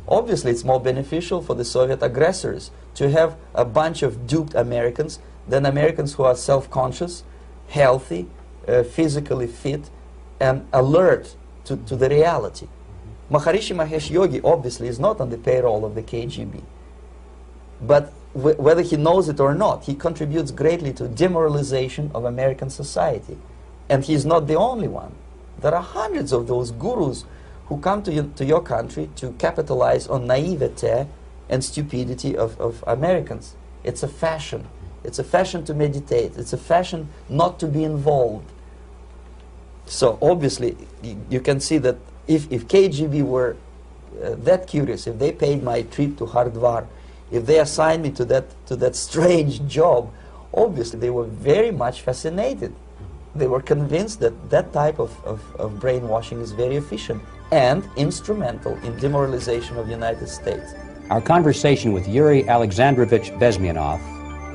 Obviously, it's more beneficial for the Soviet aggressors to have a bunch of duped Americans than Americans who are self-conscious, healthy, physically fit, and alert to the reality. Maharishi Mahesh Yogi obviously is not on the payroll of the KGB. But whether he knows it or not, he contributes greatly to demoralization of American society. And he's not the only one. There are hundreds of those gurus who come to your country to capitalize on naivete and stupidity of Americans. It's a fashion. It's a fashion to meditate. It's a fashion not to be involved. So obviously, you can see that if KGB were that curious, if they paid my trip to Hardwar, if they assigned me to that strange job, obviously they were very much fascinated. They were convinced that that type of brainwashing is very efficient and instrumental in demoralization of the United States. Our conversation with Yuri Alexandrovich Bezmenov,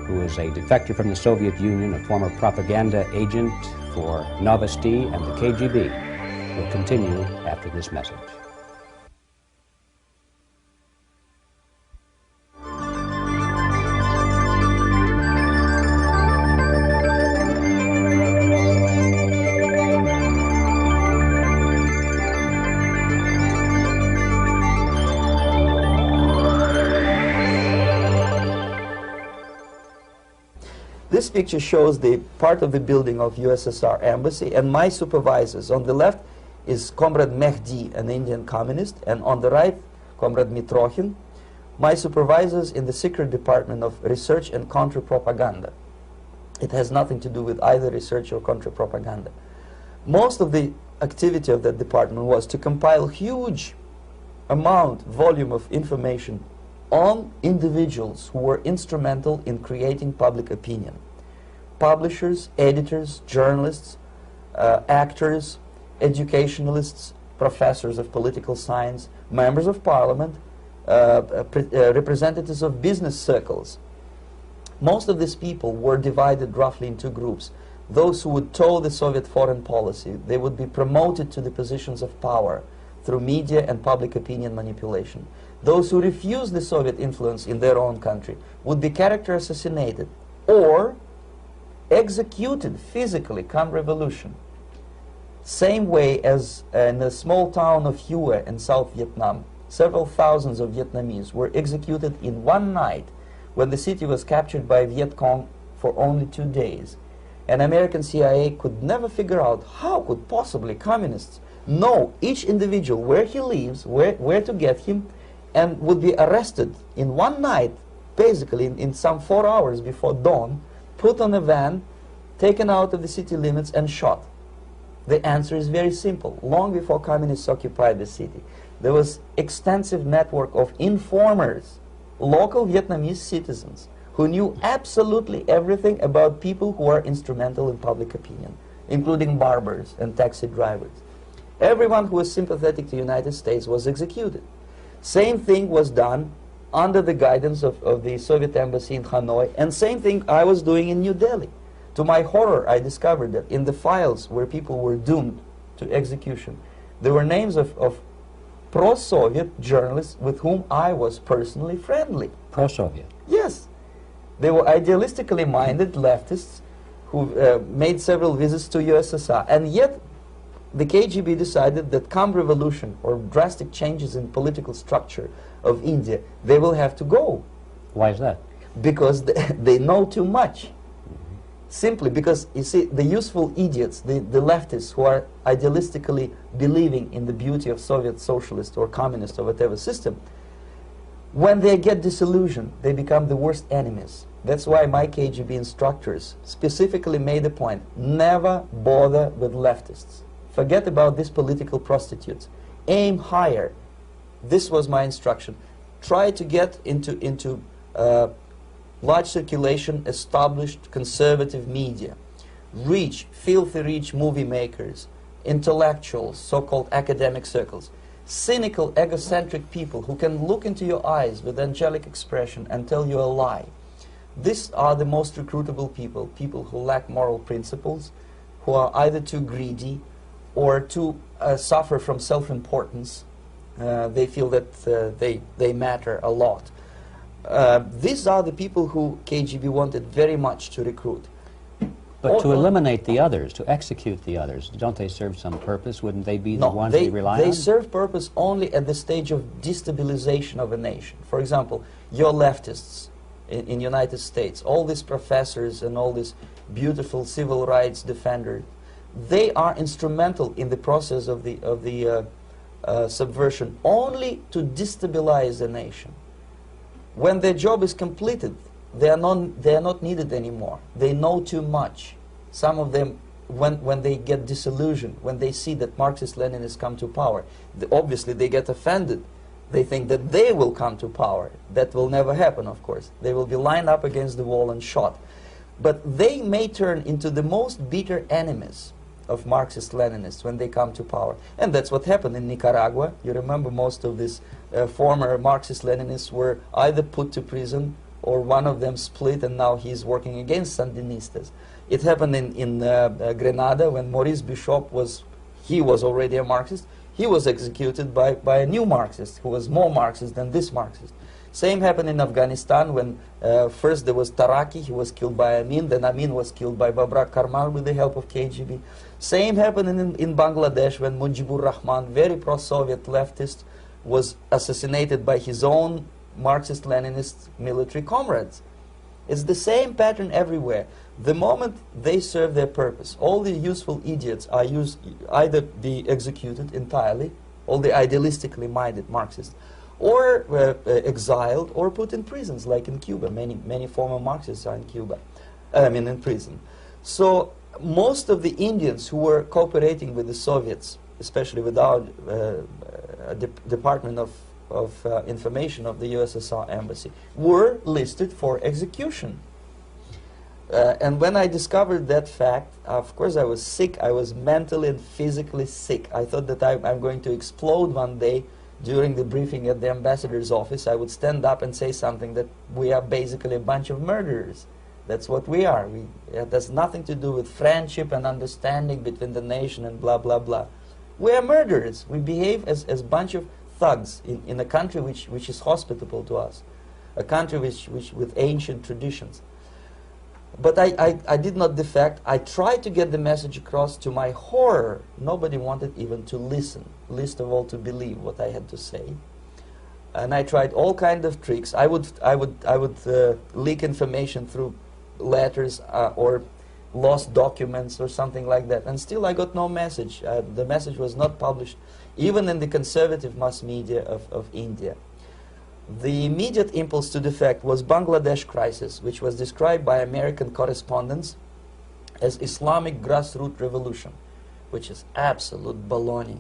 who is a defector from the Soviet Union, a former propaganda agent for Novosti and the KGB, will continue after this message. This picture shows the part of the building of USSR embassy, and my supervisors. On the left is Comrade Mehdi, an Indian communist, and on the right, Comrade Mitrokhin, my supervisors in the secret department of research and counter-propaganda. It has nothing to do with either research or counter-propaganda. Most of the activity of that department was to compile huge volume of information on individuals who were instrumental in creating public opinion. Publishers, editors, journalists, actors, educationalists, professors of political science, members of parliament, representatives of business circles. Most of these people were divided roughly in two groups. Those who would toe the Soviet foreign policy, they would be promoted to the positions of power through media and public opinion manipulation. Those who refused the Soviet influence in their own country would be character assassinated or executed physically come revolution. Same way as in the small town of Hue in South Vietnam, several thousands of Vietnamese were executed in one night when the city was captured by Viet Cong for only 2 days. And American CIA could never figure out how could possibly communists know each individual, where he lives, where to get him, and would be arrested in one night, basically in some 4 hours before dawn, put on a van, taken out of the city limits and shot. The answer is very simple. Long before communists occupied the city, there was extensive network of informers, local Vietnamese citizens, who knew absolutely everything about people who are instrumental in public opinion, including barbers and taxi drivers. Everyone who was sympathetic to the United States was executed. Same thing was done under the guidance of the Soviet embassy in Hanoi, and same thing I was doing in New Delhi. To my horror, I discovered that in the files where people were doomed to execution, there were names of pro-Soviet journalists with whom I was personally friendly. Pro-Soviet? Yes. They were idealistically minded leftists who made several visits to USSR, and yet the KGB decided that come revolution or drastic changes in political structure of India, they will have to go. Why is that? Because they know too much. Simply because, you see, the useful idiots, the leftists who are idealistically believing in the beauty of Soviet socialist or communist or whatever system, when they get disillusioned, they become the worst enemies. That's why my KGB instructors specifically made a point, never bother with leftists. Forget about these political prostitutes. Aim higher. This was my instruction. Try to get into large circulation, established conservative media. Rich, filthy rich movie makers, intellectuals, so-called academic circles. Cynical, egocentric people who can look into your eyes with angelic expression and tell you a lie. These are the most recruitable people, people who lack moral principles, who are either too greedy or too suffer from self-importance. They feel that they matter a lot. These are the people who KGB wanted very much to recruit. But to eliminate the others, to execute the others, don't they serve some purpose? Wouldn't they be the ones they rely on? They serve purpose only at the stage of destabilization of a nation. For example, your leftists in United States, all these professors and all these beautiful civil rights defenders, they are instrumental in the process of the subversion only to destabilize the nation. When their job is completed, they are not needed anymore. They know too much. Some of them, when they get disillusioned, when they see that Marxist-Leninists come to power, obviously they get offended. They think that they will come to power. That will never happen, of course. They will be lined up against the wall and shot. But they may turn into the most bitter enemies of Marxist-Leninists when they come to power. And that's what happened in Nicaragua. You remember most of these former Marxist-Leninists were either put to prison or one of them split, and now he's working against Sandinistas. It happened in Grenada when Maurice Bishop was already a Marxist. He was executed by a new Marxist who was more Marxist than this Marxist. Same happened in Afghanistan when first there was Taraki, he was killed by Amin, then Amin was killed by Babrak Karmal with the help of KGB. Same happened in Bangladesh when Mujibur Rahman, very pro-Soviet leftist, was assassinated by his own Marxist-Leninist military comrades. It's the same pattern everywhere. The moment they serve their purpose, all the useful idiots are either be executed entirely, all the idealistically minded Marxists, or exiled or put in prisons, like in Cuba. Many former Marxists are in Cuba, in prison. So most of the Indians who were cooperating with the Soviets, especially with our Department of Information of the USSR Embassy, were listed for execution. And when I discovered that fact, of course I was sick. I was mentally and physically sick. I thought that I'm going to explode one day during the briefing at the ambassador's office. I would stand up and say something that we are basically a bunch of murderers. That's what we are. It has nothing to do with friendship and understanding between the nation and blah, blah, blah. We are murderers. We behave as a bunch of thugs in a country which is hospitable to us, a country which with ancient traditions. But I did not defect. I tried to get the message across. To my horror, nobody wanted even to listen, least of all to believe what I had to say. And I tried all kinds of tricks. I would leak information through letters or lost documents or something like that. And still I got no message. The message was not published, even in the conservative mass media of India. The immediate impulse to defect was Bangladesh crisis, which was described by American correspondents as Islamic grassroots revolution, which is absolute baloney.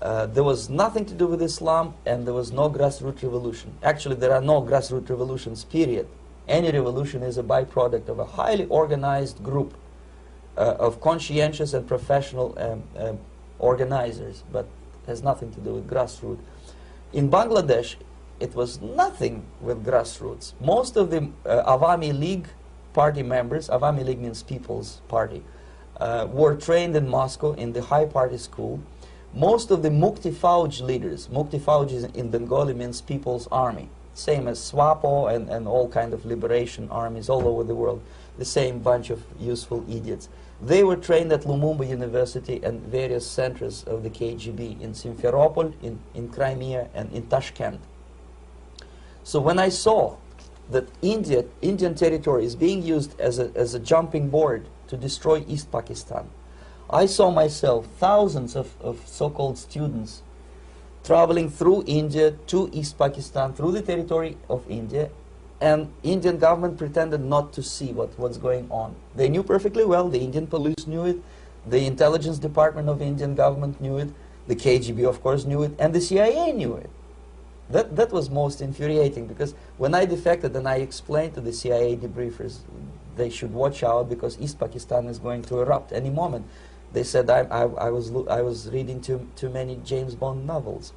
There was nothing to do with Islam, and there was no grassroots revolution. Actually, there are no grassroots revolutions, period. Any revolution is a byproduct of a highly organized group of conscientious and professional organizers, but has nothing to do with grassroots. In Bangladesh, it was nothing with grassroots. Most of the Awami League party members, Awami League means People's Party, were trained in Moscow in the High Party School. Most of the Mukti Fauj leaders, Mukti Fauj in Bengali means People's Army, same as SWAPO and all kind of liberation armies all over the world, the same bunch of useful idiots. They were trained at Lumumba University and various centers of the KGB in Simferopol, in Crimea, and in Tashkent. So when I saw that Indian territory is being used as a jumping board to destroy East Pakistan, I saw myself thousands of so-called students traveling through India to East Pakistan, through the territory of India, and Indian government pretended not to see what's going on. They knew perfectly well, the Indian police knew it, the intelligence department of the Indian government knew it, the KGB of course knew it, and the CIA knew it. That was most infuriating, because when I defected and I explained to the CIA debriefers they should watch out because East Pakistan is going to erupt any moment, they said I was reading too many James Bond novels.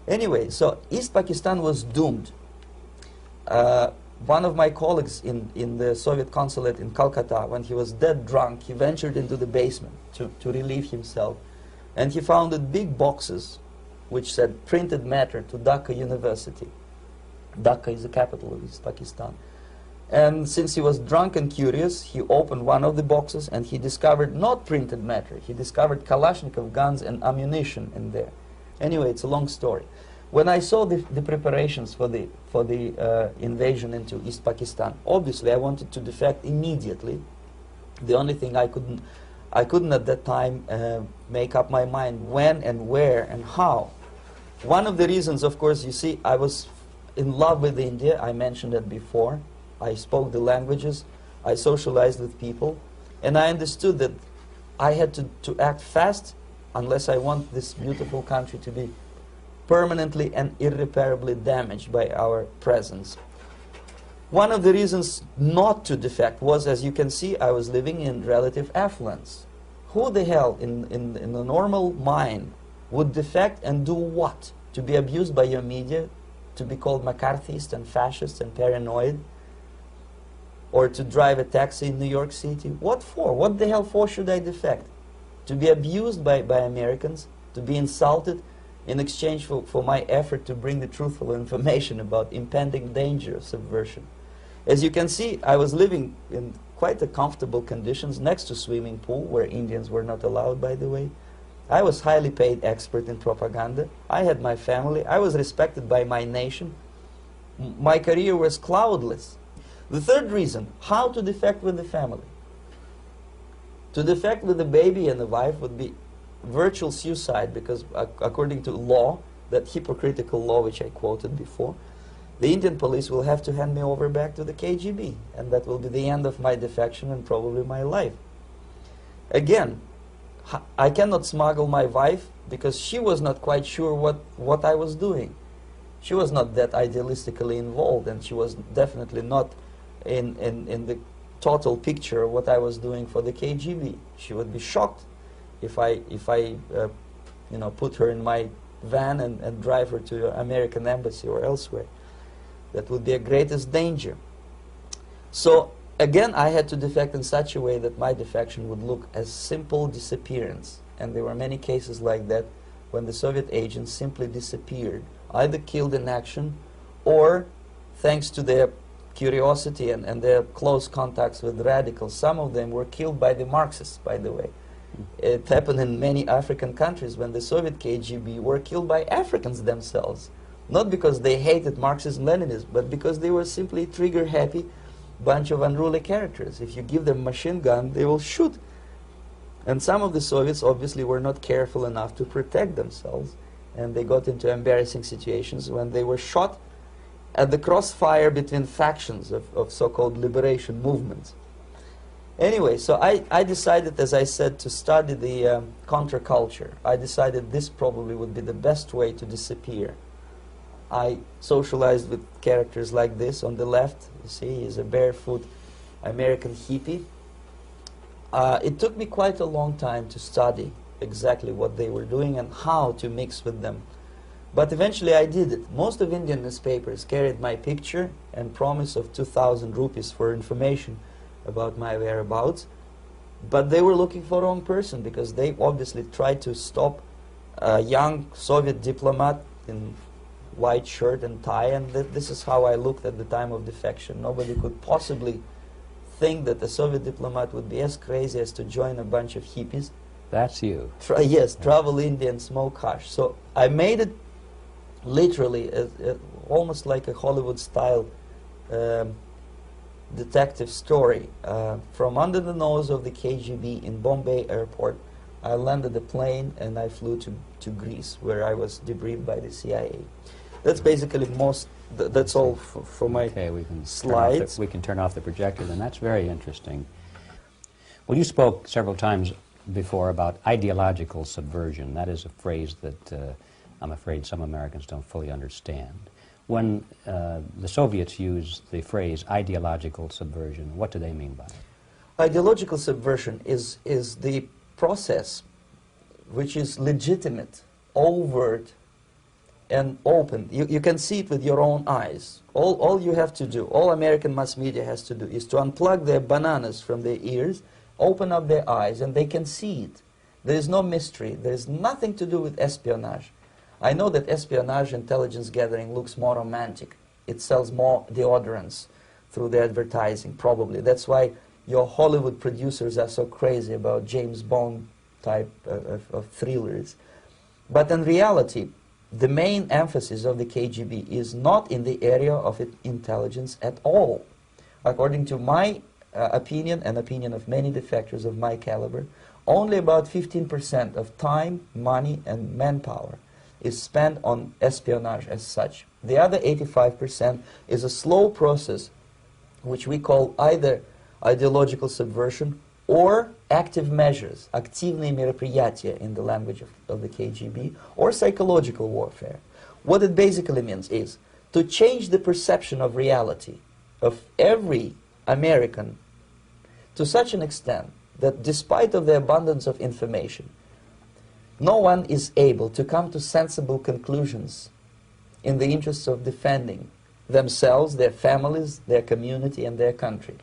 Anyway, so East Pakistan was doomed. One of my colleagues in the Soviet consulate in Calcutta, when he was dead drunk, he ventured into the basement to relieve himself, and he found big boxes which said printed matter to Dhaka University. Dhaka is the capital of East Pakistan. And since he was drunk and curious, he opened one of the boxes and he discovered not printed matter. He discovered Kalashnikov guns and ammunition in there. Anyway, it's a long story. When I saw the preparations for the invasion into East Pakistan, obviously I wanted to defect immediately. The only thing I couldn't at that time make up my mind when and where and how. One of the reasons, of course, you see, I was in love with India. I mentioned it before. I spoke the languages. I socialized with people. And I understood that I had to act fast unless I want this beautiful country to be permanently and irreparably damaged by our presence. One of the reasons not to defect was, as you can see, I was living in relative affluence. Who the hell in a normal mind would defect and do what? To be abused by your media, to be called McCarthyist and fascist and paranoid, or to drive a taxi in New York City? What for? What the hell for should I defect? To be abused by Americans, to be insulted in exchange for my effort to bring the truthful information about impending danger of subversion. As you can see, I was living in quite a comfortable conditions next to swimming pool, where Indians were not allowed, by the way. I was highly paid expert in propaganda. I had my family. I was respected by my nation. My career was cloudless. The third reason, how to defect with the family. To defect with the baby and the wife would be virtual suicide, because according to law, that hypocritical law which I quoted before, the Indian police will have to hand me over back to the KGB, and that will be the end of my defection and probably my life. Again, I cannot smuggle my wife because she was not quite sure what I was doing. She was not that idealistically involved, and she was definitely not in the total picture of what I was doing for the KGB. She would be shocked if I you know, put her in my van and drive her to the American embassy or elsewhere. That would be a greatest danger. So again, I had to defect in such a way that my defection would look as simple disappearance. And there were many cases like that when the Soviet agents simply disappeared, either killed in action or, thanks to their curiosity and their close contacts with radicals, some of them were killed by the Marxists, by the way. It happened in many African countries when the Soviet KGB were killed by Africans themselves. Not because they hated Marxism-Leninism, but because they were simply trigger-happy bunch of unruly characters. If you give them a machine gun, they will shoot. And some of the Soviets obviously were not careful enough to protect themselves, and they got into embarrassing situations when they were shot at the crossfire between factions of so-called liberation movements. Anyway, so I decided, as I said, to study the counterculture. I decided this probably would be the best way to disappear. I socialized with characters like this. On the left, you see, he's a barefoot American hippie. It took me quite a long time to study exactly what they were doing and how to mix with them. But eventually I did it. Most of Indian newspapers carried my picture and promise of 2,000 rupees for information about my whereabouts. But they were looking for the wrong person, because they obviously tried to stop a young Soviet diplomat in white shirt and tie, and this is how I looked at the time of defection. Nobody could possibly think that a Soviet diplomat would be as crazy as to join a bunch of hippies. That's you. Yes, travel India and smoke hash. So I made it literally almost like a Hollywood-style detective story. From under the nose of the KGB in Bombay airport, I landed the plane and I flew to Greece, where I was debriefed by the CIA. That's basically that's all for my slides. We can turn off the projector, then. That's very interesting. Well, you spoke several times before about ideological subversion. That is a phrase that I'm afraid some Americans don't fully understand. When the Soviets use the phrase ideological subversion, what do they mean by it? Ideological subversion is the process which is legitimate, overt, and open. You can see it with your own eyes. All you have to do, all American mass media has to do, is to unplug their bananas from their ears, open up their eyes, and they can see it. There is no mystery. There is nothing to do with espionage. I know that espionage intelligence gathering looks more romantic. It sells more deodorants through the advertising, probably. That's why your Hollywood producers are so crazy about James Bond type of thrillers. But in reality, the main emphasis of the KGB is not in the area of intelligence at all. According to my opinion and opinion of many defectors of my caliber, only about 15% of time, money, and manpower is spent on espionage as such. The other 85% is a slow process which we call either ideological subversion or active measures, активные мероприятия in the language of the KGB, or psychological warfare. What it basically means is to change the perception of reality of every American to such an extent that despite of the abundance of information, no one is able to come to sensible conclusions in the interests of defending themselves, their families, their community, and their country.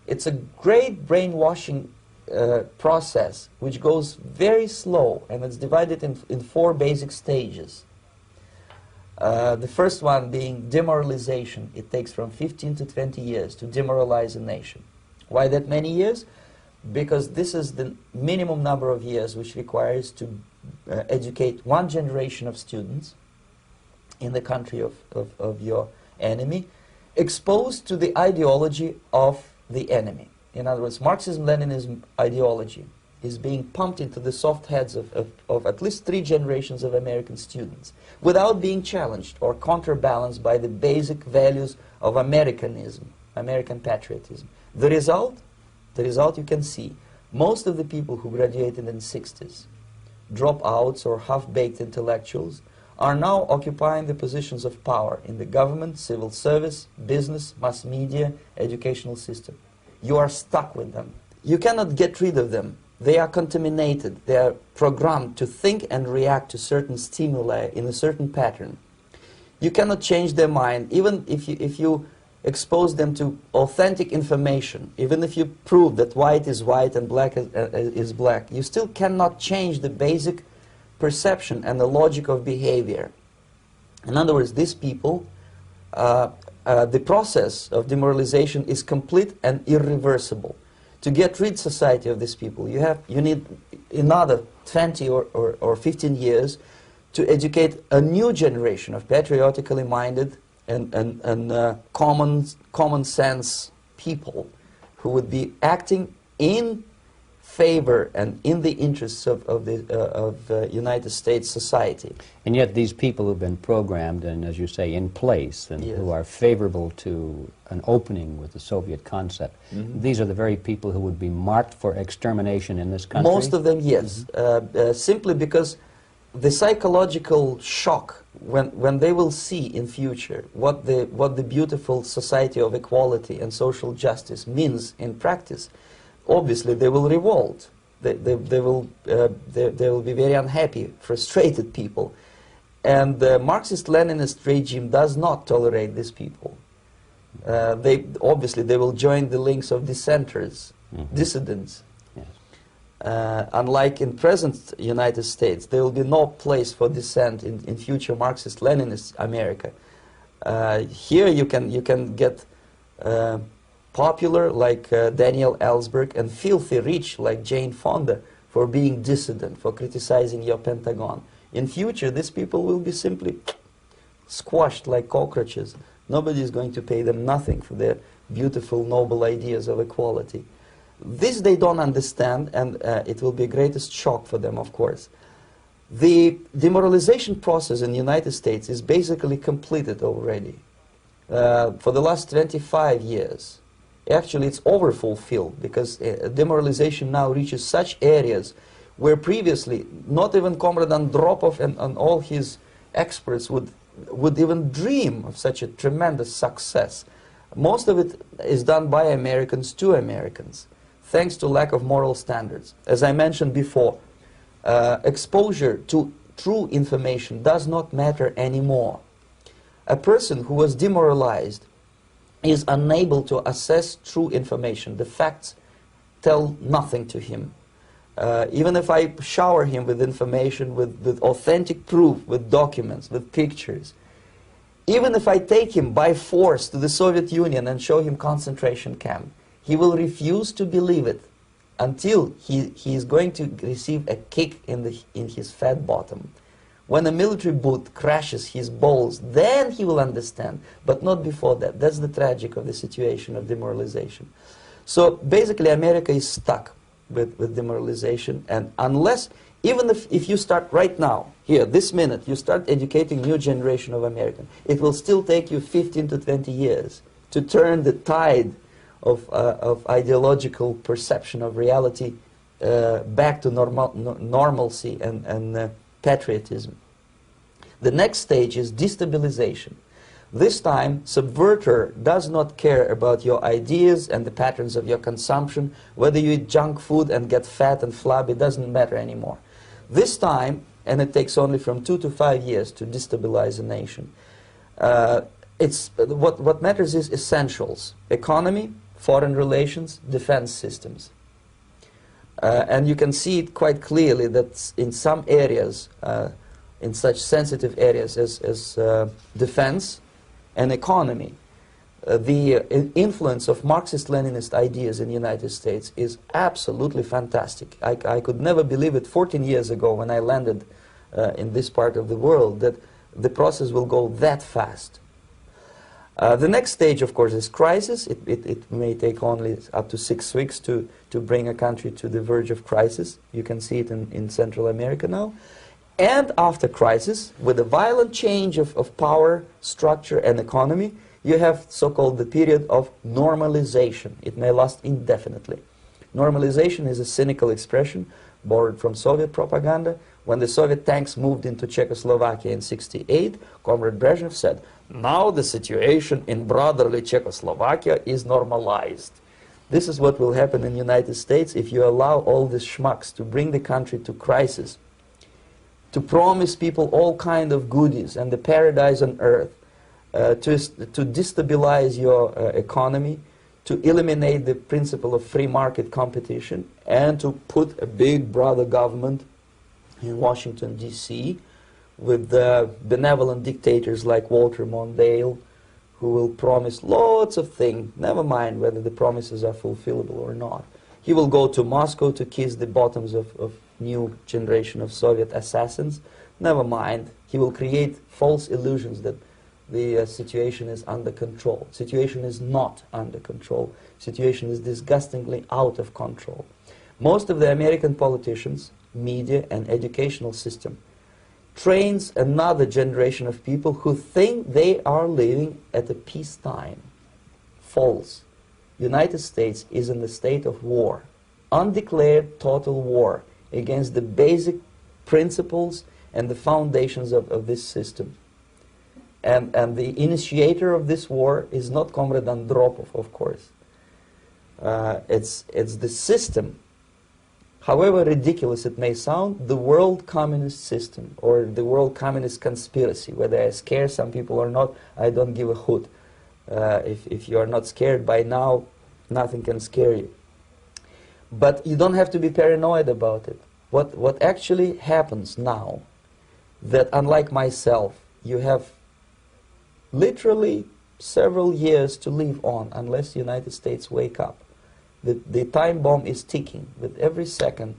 It's a great brainwashing process which goes very slow, and it's divided in 4 basic stages. The first one being demoralization. It takes from 15 to 20 years to demoralize a nation. Why that many years? Because this is the minimum number of years which requires to educate one generation of students in the country of your enemy. exposed to the ideology of the enemy. In other words, Marxism-Leninism ideology is being pumped into the soft heads of at least 3 generations of American students without being challenged or counterbalanced by the basic values of Americanism, American patriotism. The result you can see. Most of the people who graduated in the 60s, dropouts or half-baked intellectuals, are now occupying the positions of power in the government, civil service, business, mass media, educational system. You are stuck with them. You cannot get rid of them. They are contaminated. They are programmed to think and react to certain stimuli in a certain pattern. You cannot change their mind, even if you expose them to authentic information, even if you prove that white is white and black is black. You still cannot change the basic perception and the logic of behavior. In other words, these people, the process of demoralization is complete and irreversible. To get rid society of these people, you need another 20 or 15 years to educate a new generation of patriotically minded and common sense people who would be acting in favor and in the interests of United States society. And yet these people who've been programmed and, as you say, in place and who are favorable to an opening with the Soviet concept, these are the very people who would be marked for extermination in this country? Most of them, yes. Simply because the psychological shock when they will see in future what the beautiful society of equality and social justice means in practice, obviously they will revolt. They will be very unhappy, frustrated people. And the Marxist-Leninist regime does not tolerate these people. Obviously they will join the links of dissenters, dissidents. Unlike in present United States, there will be no place for dissent in future Marxist-Leninist America. Here you can get popular like Daniel Ellsberg and filthy rich like Jane Fonda for being dissident, for criticizing your Pentagon. In future, these people will be simply squashed like cockroaches. Nobody is going to pay them nothing for their beautiful, noble ideas of equality. This they don't understand, and it will be a greatest shock for them, of course. The demoralization process in the United States is basically completed already. For the last 25 years, actually it's overfulfilled, because demoralization now reaches such areas where previously not even Comrade Andropov and all his experts would even dream of such a tremendous success. Most of it is done by Americans to Americans, thanks to lack of moral standards. As I mentioned before, exposure to true information does not matter anymore. A person who was demoralized is unable to assess true information. The facts tell nothing to him. Even if I shower him with information, with authentic proof, with documents, with pictures, even if I take him by force to the Soviet Union and show him concentration camp, he will refuse to believe it until he is going to receive a kick in his fat bottom. When a military boot crashes his balls, then he will understand, but not before that. That's the tragic of the situation of demoralization. So basically America is stuck with demoralization, and unless, even if you start right now, here, this minute, you start educating new generation of Americans, it will still take you 15 to 20 years to turn the tide of ideological perception of reality back to normalcy and patriotism. The next stage is destabilization. This time, subverter does not care about your ideas and the patterns of your consumption. Whether you eat junk food and get fat and flabby, doesn't matter anymore. This time, and it takes only from 2 to 5 years to destabilize a nation, what matters is essentials: economy, foreign relations, defense systems. And you can see it quite clearly that in some areas, in such sensitive areas as defense and economy, the influence of Marxist-Leninist ideas in the United States is absolutely fantastic. I could never believe it 14 years ago when I landed in this part of the world, that the process will go that fast. The next stage, of course, is crisis. It may take only up to 6 weeks to bring a country to the verge of crisis. You can see it in Central America now. And after crisis, with a violent change of power, structure, and economy, you have so-called the period of normalization. It may last indefinitely. Normalization is a cynical expression borrowed from Soviet propaganda. When the Soviet tanks moved into Czechoslovakia in '68, Comrade Brezhnev said, "Now the situation in brotherly Czechoslovakia is normalized." This is what will happen in the United States if you allow all these schmucks to bring the country to crisis, to promise people all kind of goodies and the paradise on earth, to destabilize your economy, to eliminate the principle of free market competition, and to put a big brother government in Washington, D.C., with benevolent dictators like Walter Mondale, who will promise lots of things, never mind whether the promises are fulfillable or not. He will go to Moscow to kiss the bottoms of new generation of Soviet assassins, never mind. He will create false illusions that the situation is under control. Situation is not under control. Situation is disgustingly out of control. Most of the American politicians, media, and educational system trains another generation of people who think they are living at a peacetime. False. United States is in the state of war, undeclared total war against the basic principles and the foundations of this system. And the initiator of this war is not Comrade Andropov, of course. It's the system. However ridiculous it may sound, the world communist system or the world communist conspiracy, whether I scare some people or not, I don't give a hoot. If you are not scared by now, nothing can scare you. But you don't have to be paranoid about it. What actually happens now, that unlike myself, you have literally several years to live on unless the United States wake up. The time bomb is ticking. With every second,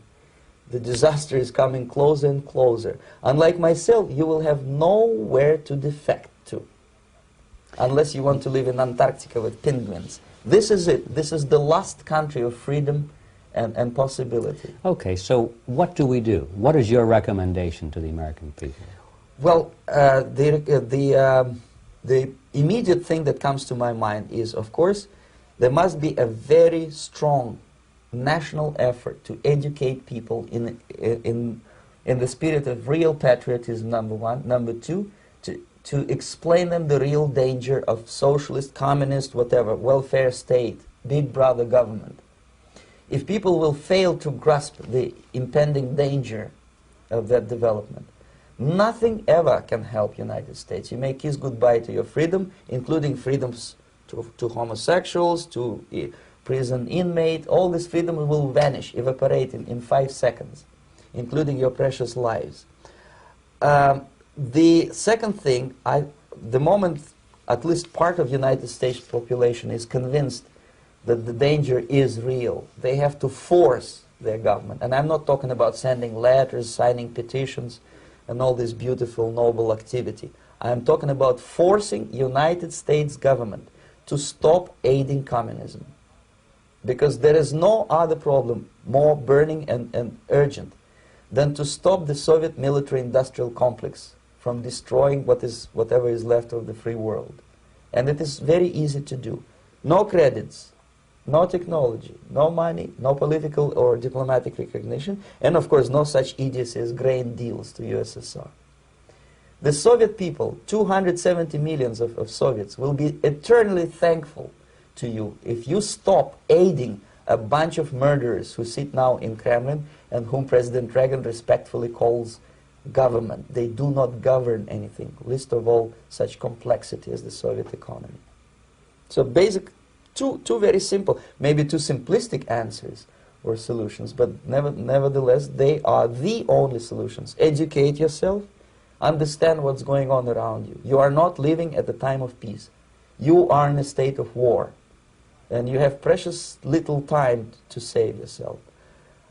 the disaster is coming closer and closer. Unlike myself, you will have nowhere to defect to, unless you want to live in Antarctica with penguins. This is it. This is the last country of freedom and possibility. Okay, so what do we do? What is your recommendation to the American people? Well, the immediate thing that comes to my mind is, of course, there must be a very strong national effort to educate people in the spirit of real patriotism, number one. Number two, to explain them the real danger of socialist, communist, whatever, welfare state, big brother government. If people will fail to grasp the impending danger of that development, nothing ever can help United States. You may kiss goodbye to your freedom, including freedoms to homosexuals, to prison inmate. All this freedom will vanish, evaporate in 5 seconds, including your precious lives. The second thing, the moment at least part of United States population is convinced that the danger is real, they have to force their government. And I'm not talking about sending letters, signing petitions, and all this beautiful, noble activity. I'm talking about forcing United States government to stop aiding communism. Because there is no other problem more burning and urgent than to stop the Soviet military-industrial complex from destroying whatever is left of the free world. And it is very easy to do. No credits, no technology, no money, no political or diplomatic recognition, and of course no such idiocy as grain deals to USSR. The Soviet people, 270 millions of Soviets, will be eternally thankful to you if you stop aiding a bunch of murderers who sit now in Kremlin and whom President Reagan respectfully calls government. They do not govern anything, least of all such complexity as the Soviet economy. So two very simple, maybe too simplistic answers or solutions, but nevertheless they are the only solutions. Educate yourself, understand what's going on around you. You are not living at the time of peace. You are in a state of war, and you have precious little time to save yourself.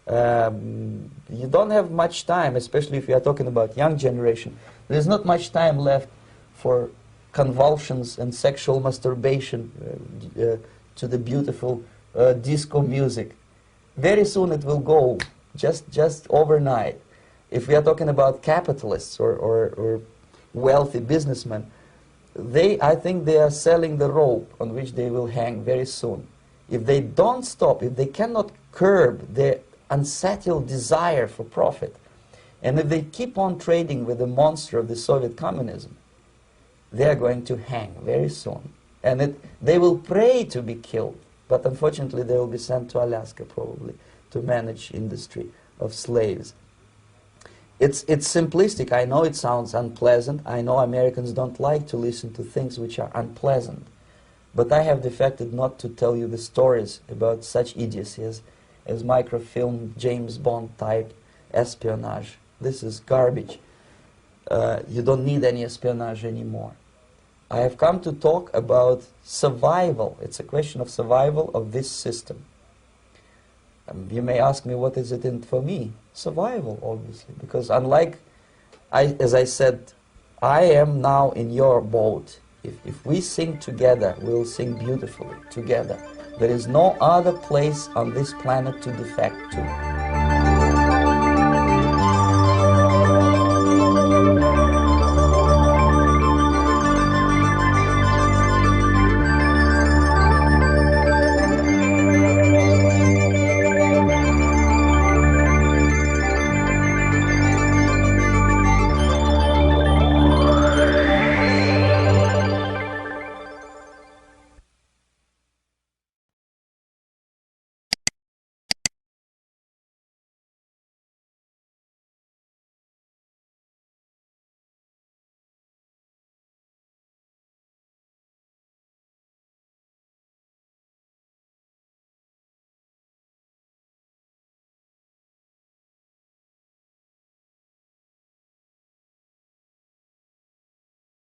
You don't have much time, especially if you are talking about young generation. There is not much time left for convulsions and sexual masturbation to the beautiful disco music. Very soon it will go, just overnight. If we are talking about capitalists or wealthy businessmen, I think they are selling the rope on which they will hang very soon. If they don't stop, if they cannot curb their unsettled desire for profit, and if they keep on trading with the monster of the Soviet communism, they are going to hang very soon. And they will pray to be killed, but unfortunately they will be sent to Alaska probably to manage industry of slaves. It's simplistic. I know it sounds unpleasant. I know Americans don't like to listen to things which are unpleasant. But I have defected not to tell you the stories about such idiocy as microfilm, James Bond type espionage. This is garbage. You don't need any espionage anymore. I have come to talk about survival. It's a question of survival of this system. You may ask me, what is it in for me? Survival, obviously, because unlike, as I said, I am now in your boat. If we sing together, we'll sing beautifully together. There is no other place on this planet to defect to.